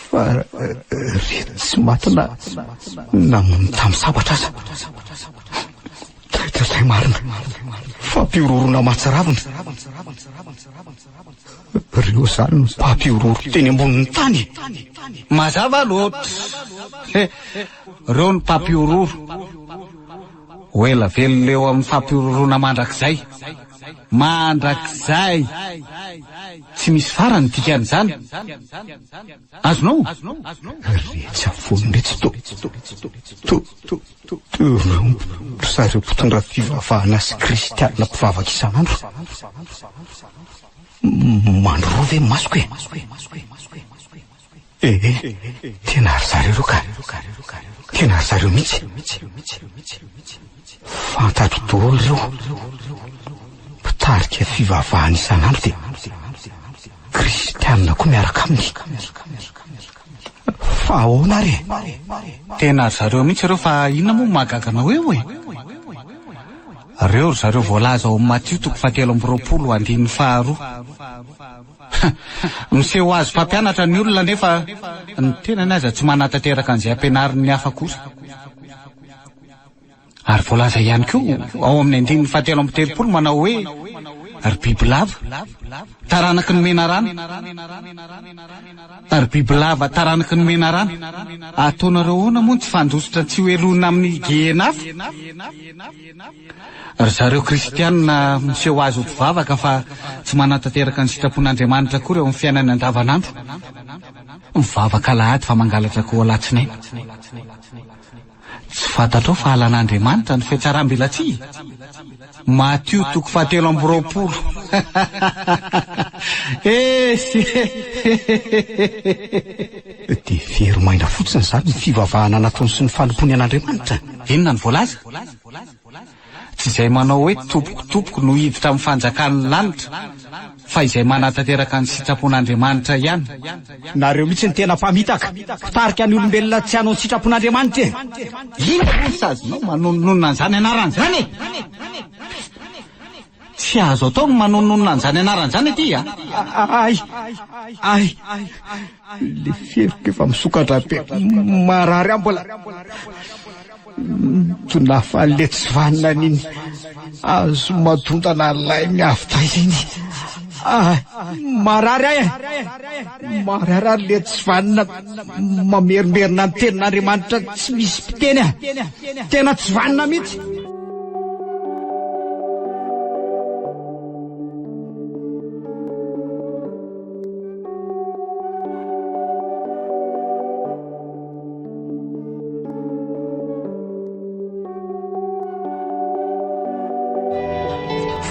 Fa retsy matina namono tamin'ny sabatra aza. Zay marina. Fampiororona matsaravina. Reo zany ny mpampiororo teny ambonin'ny tany. Mazava loatra. Reo ny mpampiororo. Oela velo leo amin'ny fampiororona mandrakizay. Tsy misy farany dikan'izany. Azonao? Retsy avony retsy zareo mpitondra fivavahana sy kristianina mpivavaka isan'andro. Mandro ve masoko e? Tena ary zareo ka. Tena ary zareo mihitsy. Fantatro daholo reo. Pitarika fivavahana isan'andro de kristianina koa miaraka aminy. Fa ahoana re? Tena zareo mihitsy ireo fa inona moa mahagaganao eo e? Reo zareo voalaza ao Matthieu 7:20. Miseho azo mpampianatra ny olona nefa ny tenany aza tsy manatateraka an'izay ampianarin'ny hafa kosa. Ary voalaza ihany koa ao amin'ny 7:30 manao hoe ary bibilava taranaky ny mena rano. Ary bibilava taranaky ny mena rano. Ataonareo ahoana moa tsy fandositra tsy hoelona amin'ny genafa? Ary zareo kristianina miseho azy mpivavaka fa tsy manatateraka ny sitrapon'Andriamanitra koa eo amin'ny fiainana andavanandro. Mivavaka alahady fa mangalatra koa alatsinainy. Tsy fantatrao fa alan'Andriamanitra ny fiatsaram-belatsia. Matthieu 7:20. Dia veromaina fotsiny zany ny fivavahana nataony sy ny fanompony an'Andriamanitra. Inona ny voalaza? Tsy izay manao hoe tompoko no hiditra amin'ny fanjakan'ny lanitra, fa izay manatateraka ny sitrapon'Andriamanitra ihany. Nareo mihitsy ny tena mpamitaka fitarika ny olombelona tsy hanao ny sitrapon'Andriamanitra e. Ino sazonao manononona an'izany anaran'izany e? Tsy azo atao ny manononona an'izany anaran'izany ety a? Ay, le feriko efa misokatra be marary ambola tonafaly tsy vanina niny azo matondana lay miavita izany. Marary le tsy vanina mamerimerina ny tenin'Andriamanitra tsy misy mpiteny a. Tena tsy vanina mihitsy.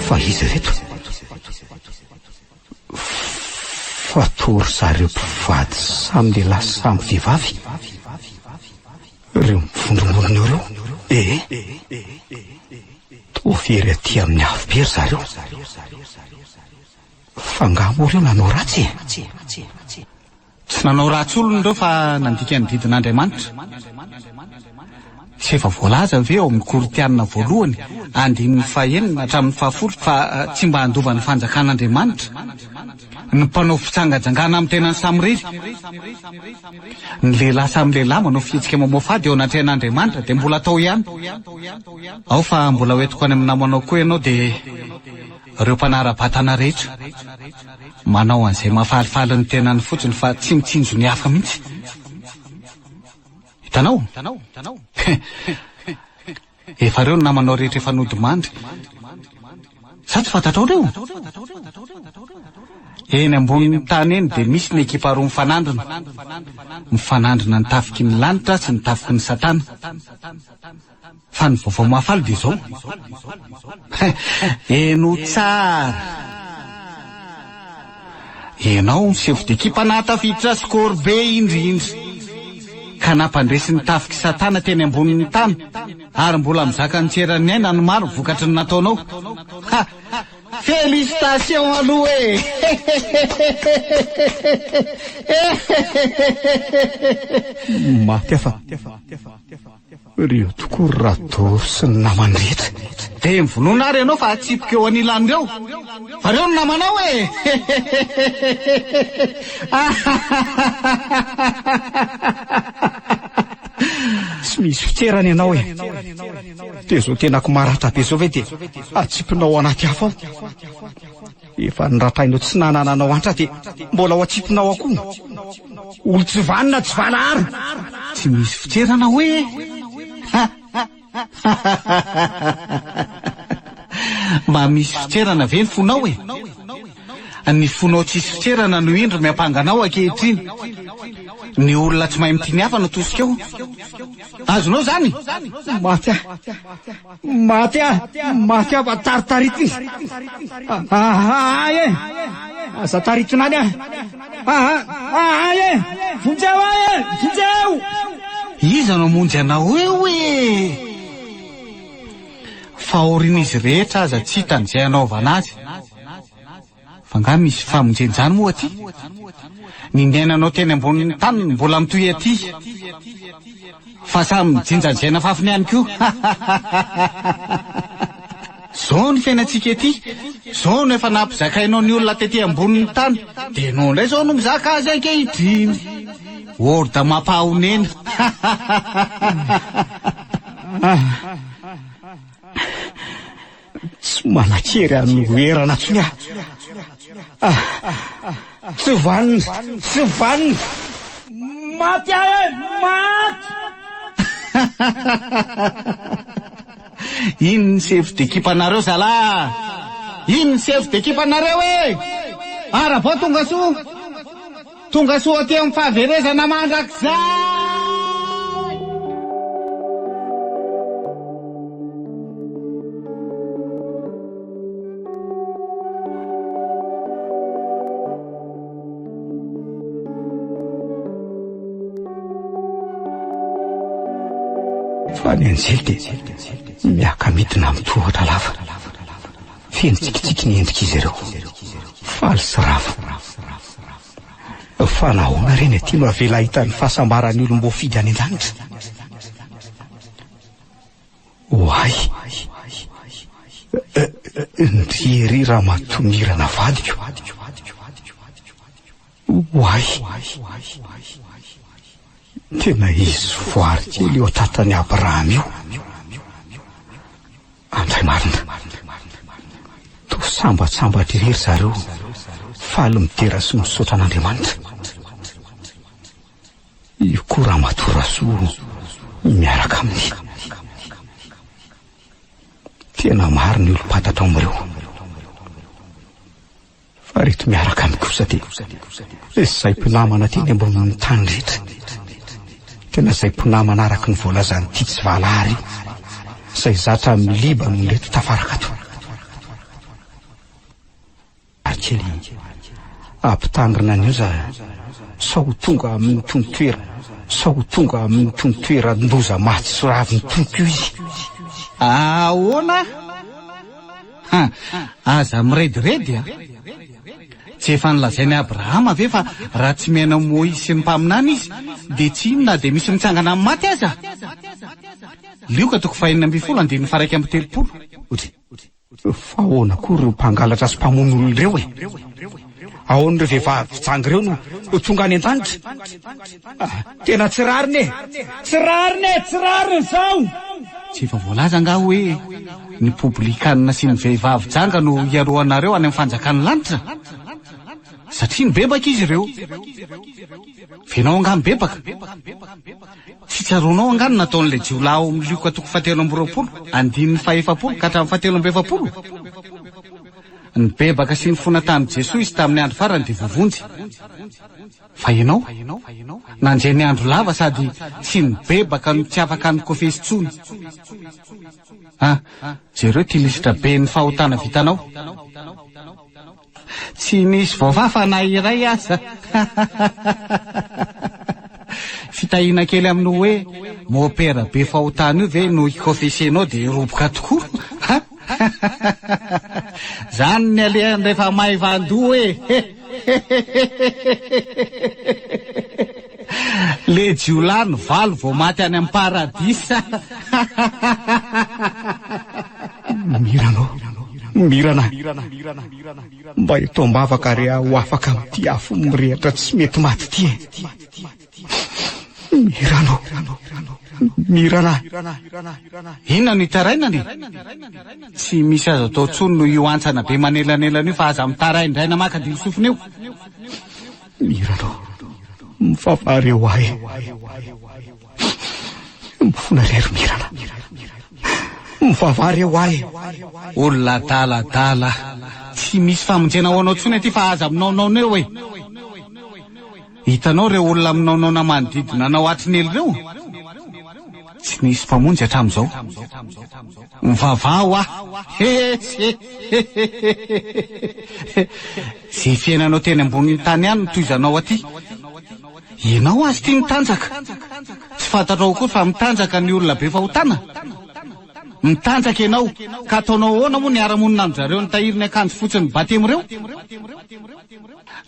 Fa izy reto fatory zareo mpivady samy lehilahy samy vehivavy reo mivondrongorona ireo. Tovery aty amin'ny afo be ry zareo. Fa ngamo reo nanao ratsy. Tsy nanao ratsy olona ireo fa nandika ny didin'Andriamanitra. Tsy efa voalaza ve ao amin'ny Koritianina voalohany 9:1-10 fa tsy mba handova ny fanjakan'Andriamanitra ny mpanao fitsangajangana amin'ny tenan'ny Samrely. Ny lehilahy samy lehilahy manao fihetsika mamoafady eo anatrehan'Andriamanitra dia mbola atao ihany. Ao fa mbola hoentiko any amin'ny namanao koa ianao dia ireo mpanara-batana rehetra manao an'izay mahafalifaly ny tenany fotsiny fa tsy mitsinjo ny hafa mihitsy. Hitanao? Efa reo ny namanao rehetra efa nody mandry. Sa tsy fantatrao reo? Eny ambony tany eny dia misy ny ekipa roa mifanandrina ny tafiky ny lanitra sy ny tafiky ny Satana. Fa ny vaovao mahafaly dia izao. Eno tsara. Enao chef d'équipe nahatafiditra skôro be indrindra ka nampandresy ny tafiky Satana teny ambonin'ny tany ary mbola mizaka ny tserany aina ny maro vokatry ny nataonao. Félicitations aloha e. Maty afa reo tokoa rato sy ny namany rehetra. Dia mivonoana ary ianao fa atsipika eo anilan'ireo fa reo ny namanao e. Tsy misy fitserany ianao e. Dia zao tenako maratra be zao ve dia atsipinao anaty hafa ao. Efa niratrainao tsy nanananao antra dia mbola ho atsipinao akoha. Olo tsy vanina tsy valahary. Tsy misy fitserana hoe mba misy fitserana ve ny fonao e? Ny fonao tsisy fitserana no indro miampanganao ankehitriny. Ny olona tsy mahay mitiny hafa no tosika eo. Azonao zany? Maty fa taritarity. Aza taritinany vonjeo. Iza no monjy anao eo e? Fa orin'izy rehetra aza tsy hitan'izay anaovana azy. fa nga misy famonjenjany moa aty. Nindainanao teny ambonin'ny tany mbola mitoy aty. Fa samy mijinjajaina fafiny ihany koa. Zao ny fiainantsika ety. Zao no efa nampizakainao ny olona tetỳ ambonin'ny tany. De no indray zao no mizaka azy ankehitriny. Orda mampahonena. Tsy manakery anoherana tsony tsy vanina maty ahy maty. Ino ny chef d'équipe-nareo zala? Ino ny chef d'équipe-nareo e? Arabao tonga soa aty amin'ny fahaverezana mandrakizay. Fa ny anjely de miaka midina amin'ny tohatra lava. Feno tsikitsiky ny endrika izy ireo. Faly sy rava. Fa nahoana reny aty no avela hitan'ny fahasambaran'ny olom-bo fidy any an-danitra. Hoay ndriery raha matomirana vadiko. Hoay tena izy voary kely eo tatany Abraham io. Andray marina to sambatsambatra irery zareo faly midera sy misaotra an'Andriamanitra. Io koa raha matorasoa miaraka aminy. Tena maro ny olo-patatra amin'ireo. Fa reto miaraka aminy kosa de izay mpinamana teny ambonin'ny tany rehetra. Tena izay mpinamana araky ny voalazany tia tsy valary izay zatra amin'ny Libano ny reto tafaraka ato. Ary kely ampitangirina an'io za sao tonga amin'ny tontoera sao tonga amin'ny tontoera ndoza maty sy raviny tonko izy. Ahoana? Aza mirediredy a? Tsy efa nilazainy Abrahama ve fa raha tsy mena Moïse sy ny mpaminany izy de tsy inona de misy mitsangana amin'ny maty aza? Lioka toko 5:30 Fa ahoana koa ireo mpangalatra sy mpamono olon'ireo e? Ahoana ireo vehivavy fitsanga ireo no tonga any an-danitra? Tena tsy rariny zao. Tsy efa voalaza nga hoe ny publikanina sy ny vehivavy janga no iaroanareo any amin'ny fanjakan'ny lanitra. Satria nibebaka izy ireo. Fenao angano bebaka. Tsy tsaronao angano nataon'ilay jiolao amin'ny Lioka toko 7:20 andin'ny 7 ka hatramin'ny 7:70. Nibebaka sy ny fonatany Jesosy izy tamin'ny andro farany de vovonjy. Fa ianao nandray ny andro lava sady tsy nibebaka no tsy afaka ny kofesy tsony. Jereo ty lisitra be ny fahotana vitanao. Tsy nisy voafafa na iray aza. Fitahina kely amin'ny hoe mopera be fahotana io ve no ikofesenao de roboka tokoa. Zany ny alehany rehefa mahay vandoa e. Le jiolany valo vao maty any amin'ny paradisa. Mirana mba itombavaka ry ho afaka amin'ity afo mirehatra tsy mety maty ty e. Mirana inona no hitarainany? Tsy misy azo atao tsony no io antsana be manelanelana io fa aza mitaraindray na maka dilo sofina eo. Mirana mifavary eo ahy mifona rery Mirana mifavary eo ahy. Olona daladala tsy misy famonjena ho anao tsony aty fa aza aminaonao eo e. Hitanao reo olona aminaonao na manodidina anao atrinely reo tsy nisy mpamonjy hatramin'izao. Mivavao zay fiainanao teny ambonin'ny tany ihany no toizanao aty. Ianao azy tia mitanjaka. Tsy fantatrao koa fa mitanjaka ny olona be fahotana. mitanjaka ianao ka ataonao ahoana moa ny ara-monina amin'izareo ny tahiriny akanjo fotsiny batemireo?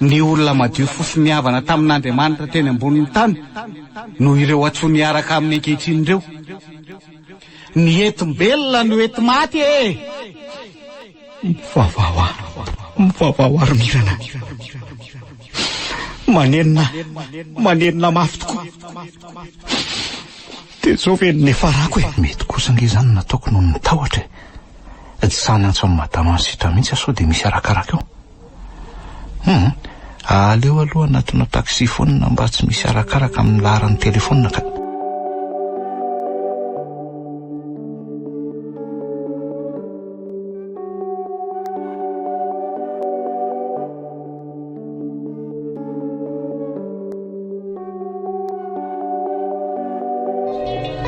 Ny olona madio fofy niavana tamin'Andriamanitra teny ambonin'ny tany no ireo atsoa niaraka amin'ny ankehitriny ireo. Ny etombelona no ety maty e! Mivavao ary mirana. Manenina mafy tokoa. Dia zao ve nefa rako e? Mety kosa nge zany nataoko noho ny tahotra e. Tsy sany antso amin'ny madama ny sitra mihitsy sao dia misy arakaraka eo. Aleo aloha anatona taksi fonina mba tsy misy arakaraka amin'ny laharan'ny telefonina ka.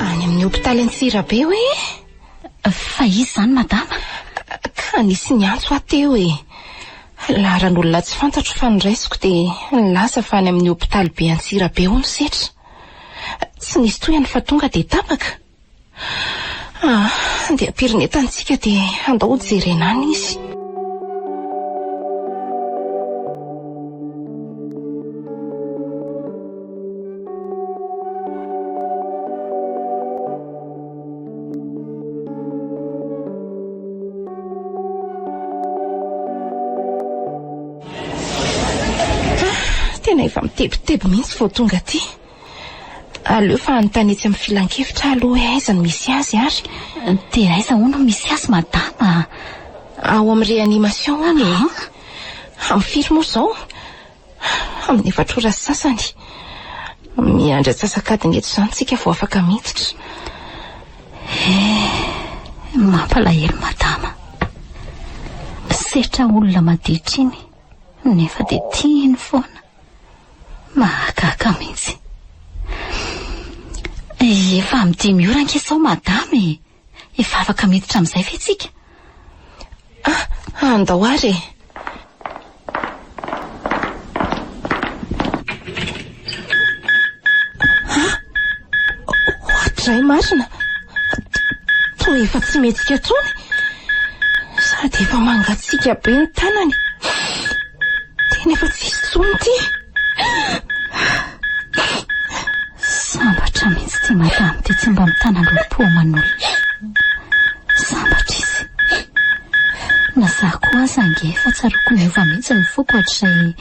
Any amin'ny hopitaly ny Sirabe hoe? Fa izy zany madama? Ka nisy ny antso ateo e. Laharan'olona tsy fantatro fa niraisiko dia nilaza fa any amin'ny hopitaly be any Sirabe ho nisetra. Tsy nisy toyany fa tonga dia tapaka. Dia ampirinetansika dia andao jerena any izy. Tena efa mitebiteby mihitsy vao tonga aty. Aleo fa anontany etsy amin'ny filan-kevitra aloha hoe aiza no misy azy ary. Dia aiza hono misy azy madama? Ao amin'ny réanimation any e. Amin'ny firy moa izao? Amin'ny 4 ora sy sasany. Miandry atsasakadiny eto izany tsika vao afaka miditra. Mampalahelo madama. Setra olona maditra iny nefa dia tiany foana. Mahagaga mihitsy. Efa amin'ny 10 ora ankesao madama. Efa afaka miditra amin'izay ve tsika? Andao ary. Ohatray marina. Toa efa tsy metsika tsony. Sady efa mangatsika be ny tanany. Tena efa tsy hisy tsony ty. Sambatra mihitsy ty madama ty tsy mba mitana lolo-po aman'olona. Sambatra izy. Na za koa aza ange fa tsaroko miova mihitsy ny foko hatr'izay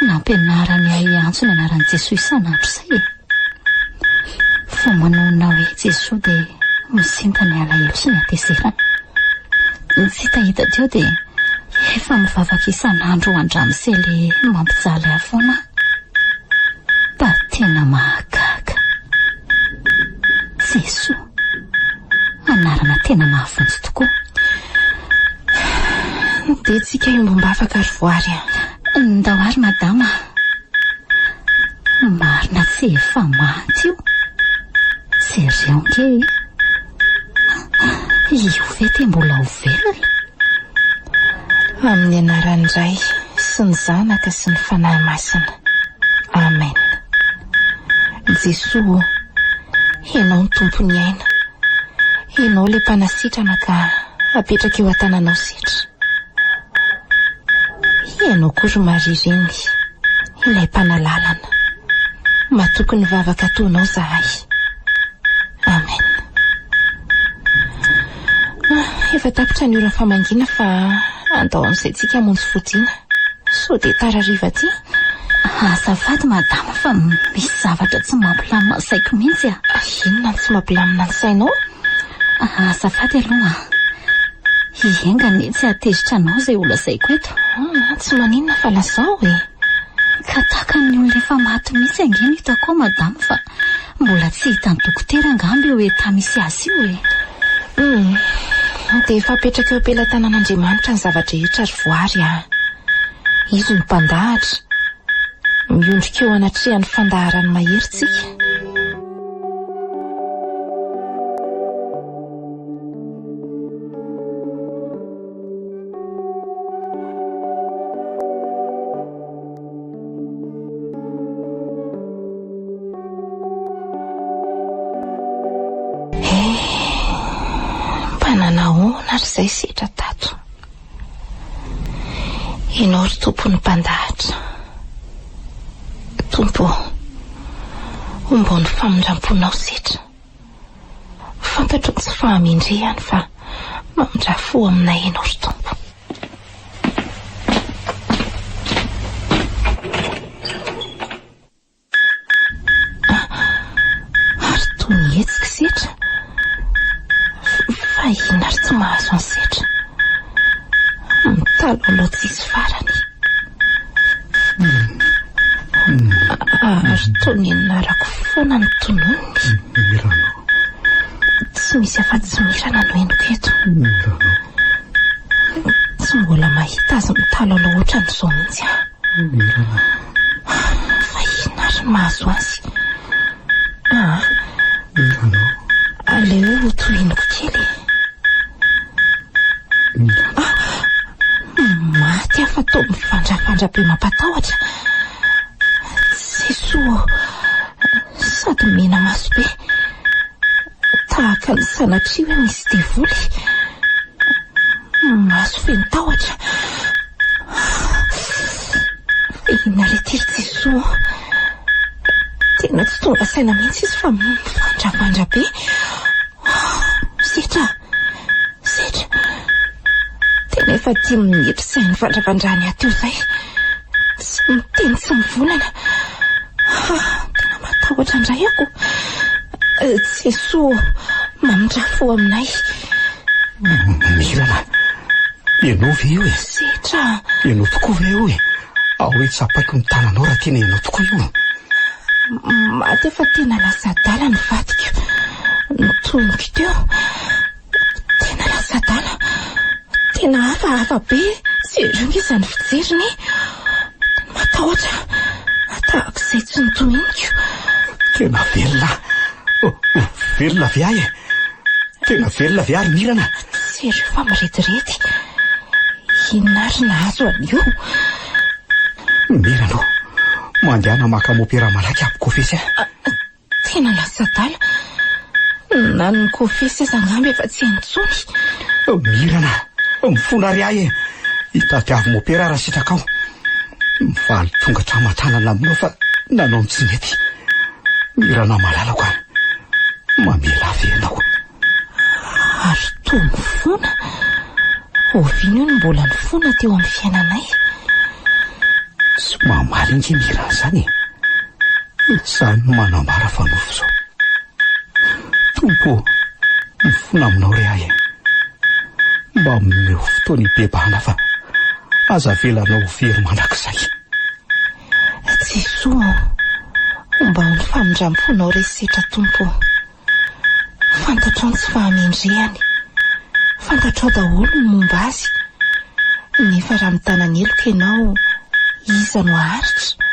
nampianarany ahy antso ny anaran'i Jesoa isan'andro izay. Fo manona hoe Jesoa dia misinta ny alahelo sy ny hatezerana. Ny tsy tahita teo dia efa mivavaka isan'andro ho andramosely mampijaly ahy foana. Mba tena mahagaga. Jesoa, anarana tena mahavonjy tokoa. Dia tsika io mba afaka ary voary. Ndao ary madama. Marina tsy efa maty io. Jereo nge. Io vety mbola ho velona. Amin'ny anaran'ny Ray sy ny Zanaka sy ny Fanahy Masina. Amen. Jesoa, ianao ny tompony aina. Ianao ilay mpanasitrana ka apetraka eo an-tananao setra. Ianao koa Maria ireny, ilay mpanalalana. Matoky ny vavaka ataonao zahay. Amen. Efa tapitra ny ora famangina fa andao amin'izay tsika monjy fodiana. So dia tarariva ty. Azafady madama fa misy zavatra tsy mampilamina saiko mihitsy. Inona tsy mampilamina ny sainao? Azafady aloha. Iengany tsy hatezitra anao izay olona saiko eto. Tsy maninona fa lazao e. Ka tahaka ny olona efa maty mihitsy angeny hitako madama fa mbola tsy hitan'ny dokotera angamby eo eta misy azy io e. Dia efa apetraka eo ampelantanan'Andriamanitra ny zavatra rehetra ary voary Izy ny mpandahatra. Miondrika eo anatrehan'ny fandaharany maherintsika. nahoana ry izay setra tato. Ianao ry tompony mpandahatra. Tompo, omba ny famindram-ponao setra. Fantatro tsy fahamindre ihany fa mamindrafo aminay ianao ry tompo. Ary toy ny hetsika setra. Fa ina ry tsy mahazo any setra. Mitalolao tsisy farany. Ary toy ny narako foana ny tononony. Mirana. Tsy misy afa-tsy mirana no henoko eto. Mirana. Tsy mbola mahita azy mitalolao ohatran'izao mihitsy aho. Mirana. Fa ina ry mahazo azy. Mirana. Aleo ho tohinoko kely. Maty afa tao mivandrafandra be mampatahotra. Jesoa, sady mena maso be. Tahaka ny sanatria hoe misy devoly. Maso feno tahotra. Ina retiry Jesoa. Tena tsy tonga saina mihitsy izy fa mivandrafandra be. Setra. Tena efa 10 minitra izay nivandravandrany ato izay. Tsy miteny tsy mivolana. Tena matahotra indray ako. Jesoa, mamindrafo aminay. Mirana. Ianao ve io e? Setra. Ianao tokoa ve io e? Ao hoe tsapaiko ny tananao raha tena ianao tokoa io. Maty efa tena lasa dala ny vadiko. Nitonoko teo. Tena lasa dala. Tena hafa be. Jereo izany fijeriny. Matahotra. Tahak'izay tsy nitoniko. Tena velona. Velona ve ahy e? Tena velona ve ary Mirana? Jereo fa miretirety. Inona ary nahazo an'io? Mirana, mandehana maka mopera malaky aby kofesy aho. Tena lasa dala. Na ny kofesy aza angamba efa tsy intsony. Mirana, mifona ry ahy e. Hitadiavy mopera raha sitraka ao. Mivaly tongatra matanana aminao fa nanao ny tsy mety. Mirana malalako aho. Mamela venao. Ary toa mifona. Ovino ny mbola nifona teo amin'ny fiainanay. Tsy mamalingy Mirana zany. Izany manambara fa nofo zao. Tompo, mifona aminao ry ahy. Mba meo fotoana ibebana fa aza velanao very mandrakizay. Jesoa, mba ny famindram-ponao resetra tompo. Fantatrao ny tsy fahamindreany. Fantatrao daholo ny momba azy. Nefa raha mitanany heloka ianao, iza no aharitra.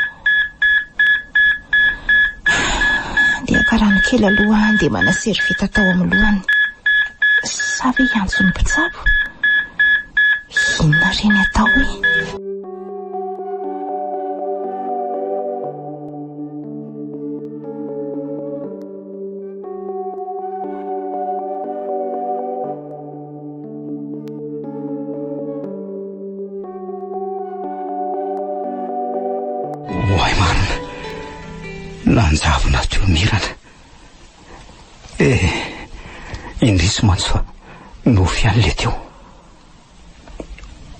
Dia karano kely aloha dia manasery vita tao amin'ny lohany. Sa ve iantso ny mpitsabo? Inona reny atao hoe? Oay marina. Nanjavona teo Mirana. Indrisy mantsy fa nofy an'le teo.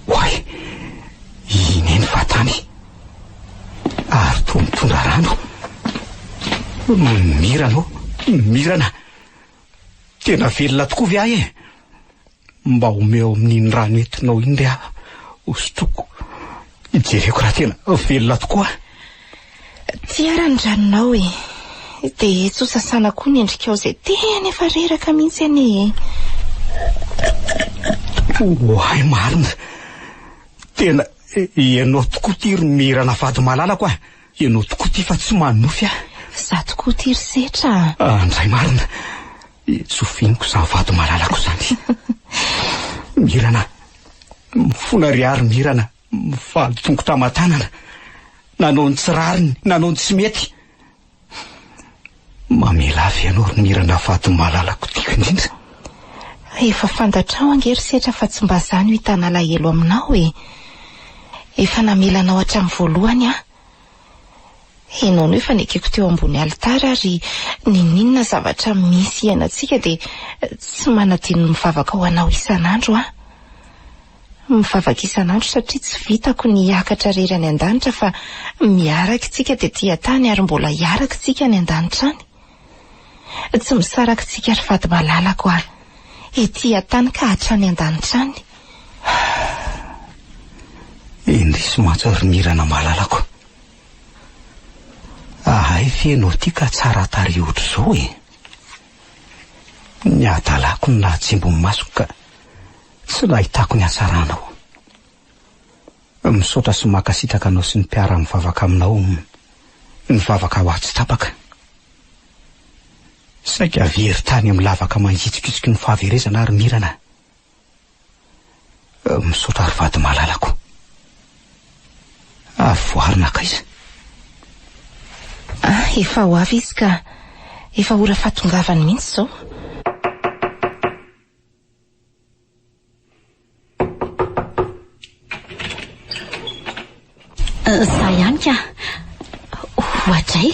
Oay, ineny fatany. Ary toa mitondra rano. Mirana. Tena velona tokoa ve ahy e? Mba omeo amin'iny rano entinao iny ry aho. Hosotroko. Ijereko raha tena velona tokoa. Tiara ny ranonao e. Dia tsy ho sasana koa ny endrikao izay tena efa reraka mihitsy anie. Oay marina. Tena ianao tokoa tiry Mirana vady malalako aho. Ianao tokoa ty fa tsy manofy aho. Za tokoa tiry setra. Andray marina. Tsofiniko izany vady malalako izany. Mirana, mifona ry ary Mirana. Mivaly tongotra matanana. Nanao ny tsy rariny, nanao ny tsy mety. Mamela avy ianao ry Mirana vady malalako tiako indrindra. Efa fantatrao angery setra fa tsy mba zany ho hitana lahelo aminao e. Efa namelanao hatramin'ny voalohany a. Enao no efa nekeko teo ambony alitara ary ninona zavatra misy iainantsika dia tsy manadino mivavaka ho anao isan'andro a. Mivavaka isan'andro satria tsy vitako ny hiakatra rery any an-danitra fa miaraka tsika dia tia tany ary mbola hiaraka tsika any an-danitra any. Tsy misaraka tsika ary fady malalako a. Ety tany ka hatrany an-danitra any. Indrisy matsory mirana malalako. Ahay feno ty ka tsara tary ohatr' zao e. Ny adalako ny nahatsimbo masoko ka tsy nahitako ny hatsaranao. Misaotra sy makasitaka anao sy ny mpiara mivavaka aminao mivavaka ho atsy tapaka. Saika very tany amin'ny lavaka mangitsikitsika ny fahaverezana ary mirana. Misaotra ary vady malalako. Ary voarina kaiza. Efa ho avy izy ka efa ora fatongavany mihitsy zao. Za ihany ka hoatray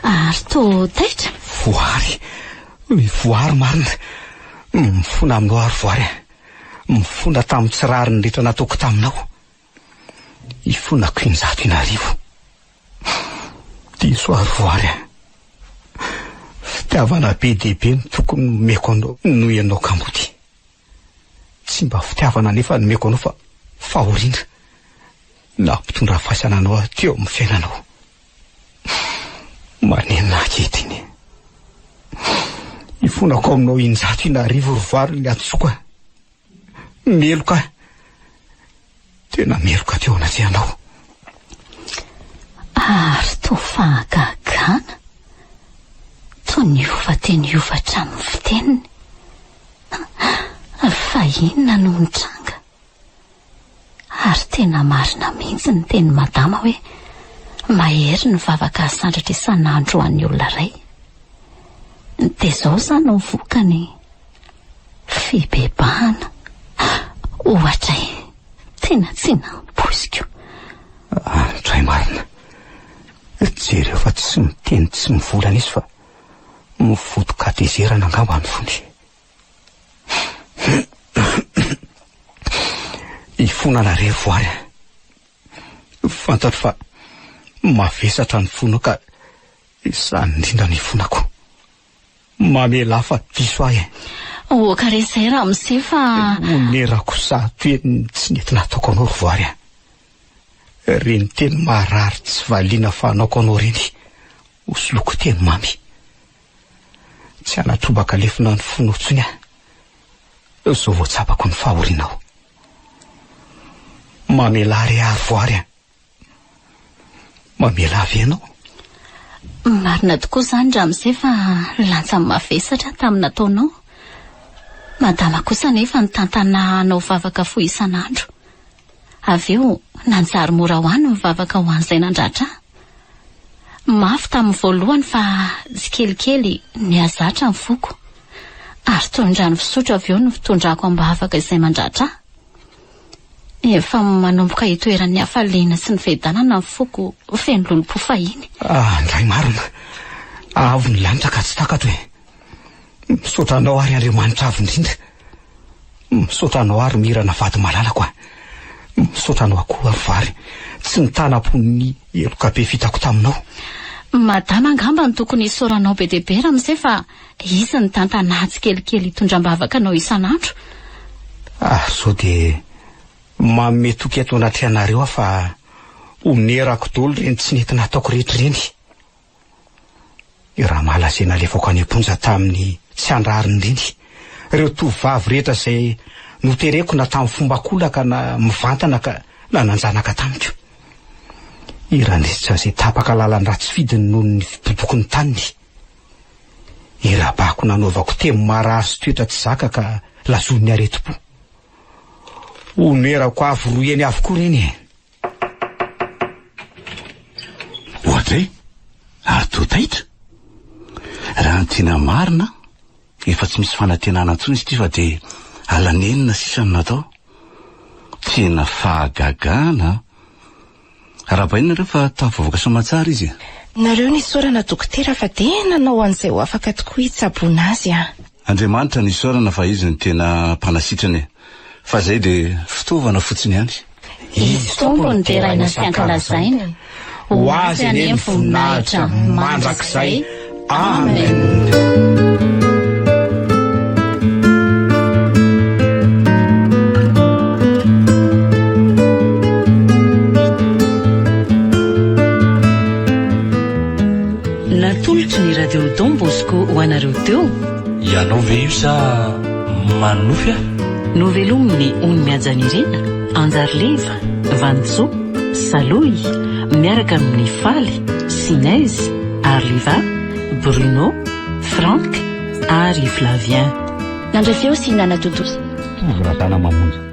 ary to taitra. Voary marina. Mifona aminao ary voary. Mifona tamin'ny tsirary ny rehetra nataoko taminao. Ifonako 100,000. Diso ary voary. Fitiavana be dehibe ny tokony nomeko anao noho ianao kamboty. Tsy mba fitiavana nefa nomeko anao fa fahoriana. Nampitondra fahasananao teo amin'ny fiainanao. Manenina aketiny. Ifonako aminao 100,000 voary ny atsoka. Meloka. Tena meloka teo anaty-anao. Ary to fahagagana. To niova teny niova hatramin'ny fiteniny. Fa inona no nitranga? Ary tena marina mihitsy ny teny madama hoe mahery ny vavaka sandratra isan'andro an'ny olona iray. Dia zao zany no vokany fibebahana. Ohatray tena tsy nampoiziko. Andray marina. Jery efa tsy miteny tsy mivolana izy fa mivotoka tezerana angamba ny fony. Ifonana rery voary. Fantatro fa mavesatra ny fono ka izany indrindra ny fonako. Mamela fa diso ahy. Ka resay raha am'se fa onerako sa toeny tsy nety nataoko anao voary. Reny teny marary tsy valiana fa anaoko anao reny. Osoloko teny mamy. Tsy anatrobaka lefina ny fonotsony ahy. Zao voatsapako ny fahorinao. Mamela ary voary. Mamela avy ianao. Marina tokoa zany raha am'se fa lantsa mavesatra tamin'ny nataonao. Madama kosa nefa nitantana anao vavaka fo isan'andro. Avy eo nanjary mora ho any mivavaka ho an'izay nandratra. Mafy tamin'ny voalohany fa tsy kelikely ny azatra ny foko. Ary tondrany fisotra avy eo no fitondrako ambavaka izay mandratra. Efa manomboka hitoeran'ny hafaliana sy ny vedanana ny foko feno lolo-po fahiny. Andray marina. Avo ny lanitra ka tsy takatro e. Misaotra anao ary Andriamanitra avy indrindra. Misaotra anao ary mirana vady malalako a. Misaotra anao akoho ary vary. Tsy nitana-po ny eloka be vitako taminao. Madama angamba ny tokony isoranao be dehibe raha am'izay fa izy ny tantanatsy kelikely hitondram-bavaka anao isan'andro. Sao dia manome toky eto anaty anareo fa onerako dolo reny tsy nety nataoko rehetra reny. Raha malazena lefako any am-ponja tamin'ny tsy andrariny reny. Ireo tovavy rehetra izay notereko na tamin'ny fomba kolaka na mivantana ka na nanjanaka tamiko. Iran'izitra izay tapaka lalany ratsy fidiny noho ny fipopoky ny taniny. Irabako nanaovako temo marazo toetra tsy zaka ka lazon'ny areti-po. Onerako avy roeny avokoa reny e. Ohatray? Ary to taitra? Raha ny tena marina, efa tsy misy fanantenana ntsony izy ty fa de alanenina sisany natao. Tena fahagagana. Raha-bainina reo fa tafavoaka somatsara izy. Nareo nisaorana dokotera fa tena nanao an'izay ho afaka tokoa hitsaboana azy a. Andriamanitra nisaorana fa izy ny tena mpanasitrany. Fa zay de fitaovana fotsiny ihany. Izy tompony de raina sy ankalazaina. Ho azy any amin'ny voninahitra mandrakizay. Amen. Natolotry ny radio Don Bosco ho anareo teo. Ianao ve io sa manofy a? Novelominy ony miajanirena, Anjarleva, Vantso, Saloy, miaraka amin'ny Faly, Sinaizy, Arliva, Bruno, Frank ary Flavien. Nandrefeo sy nana totosa. Tovy ratana mamonjy.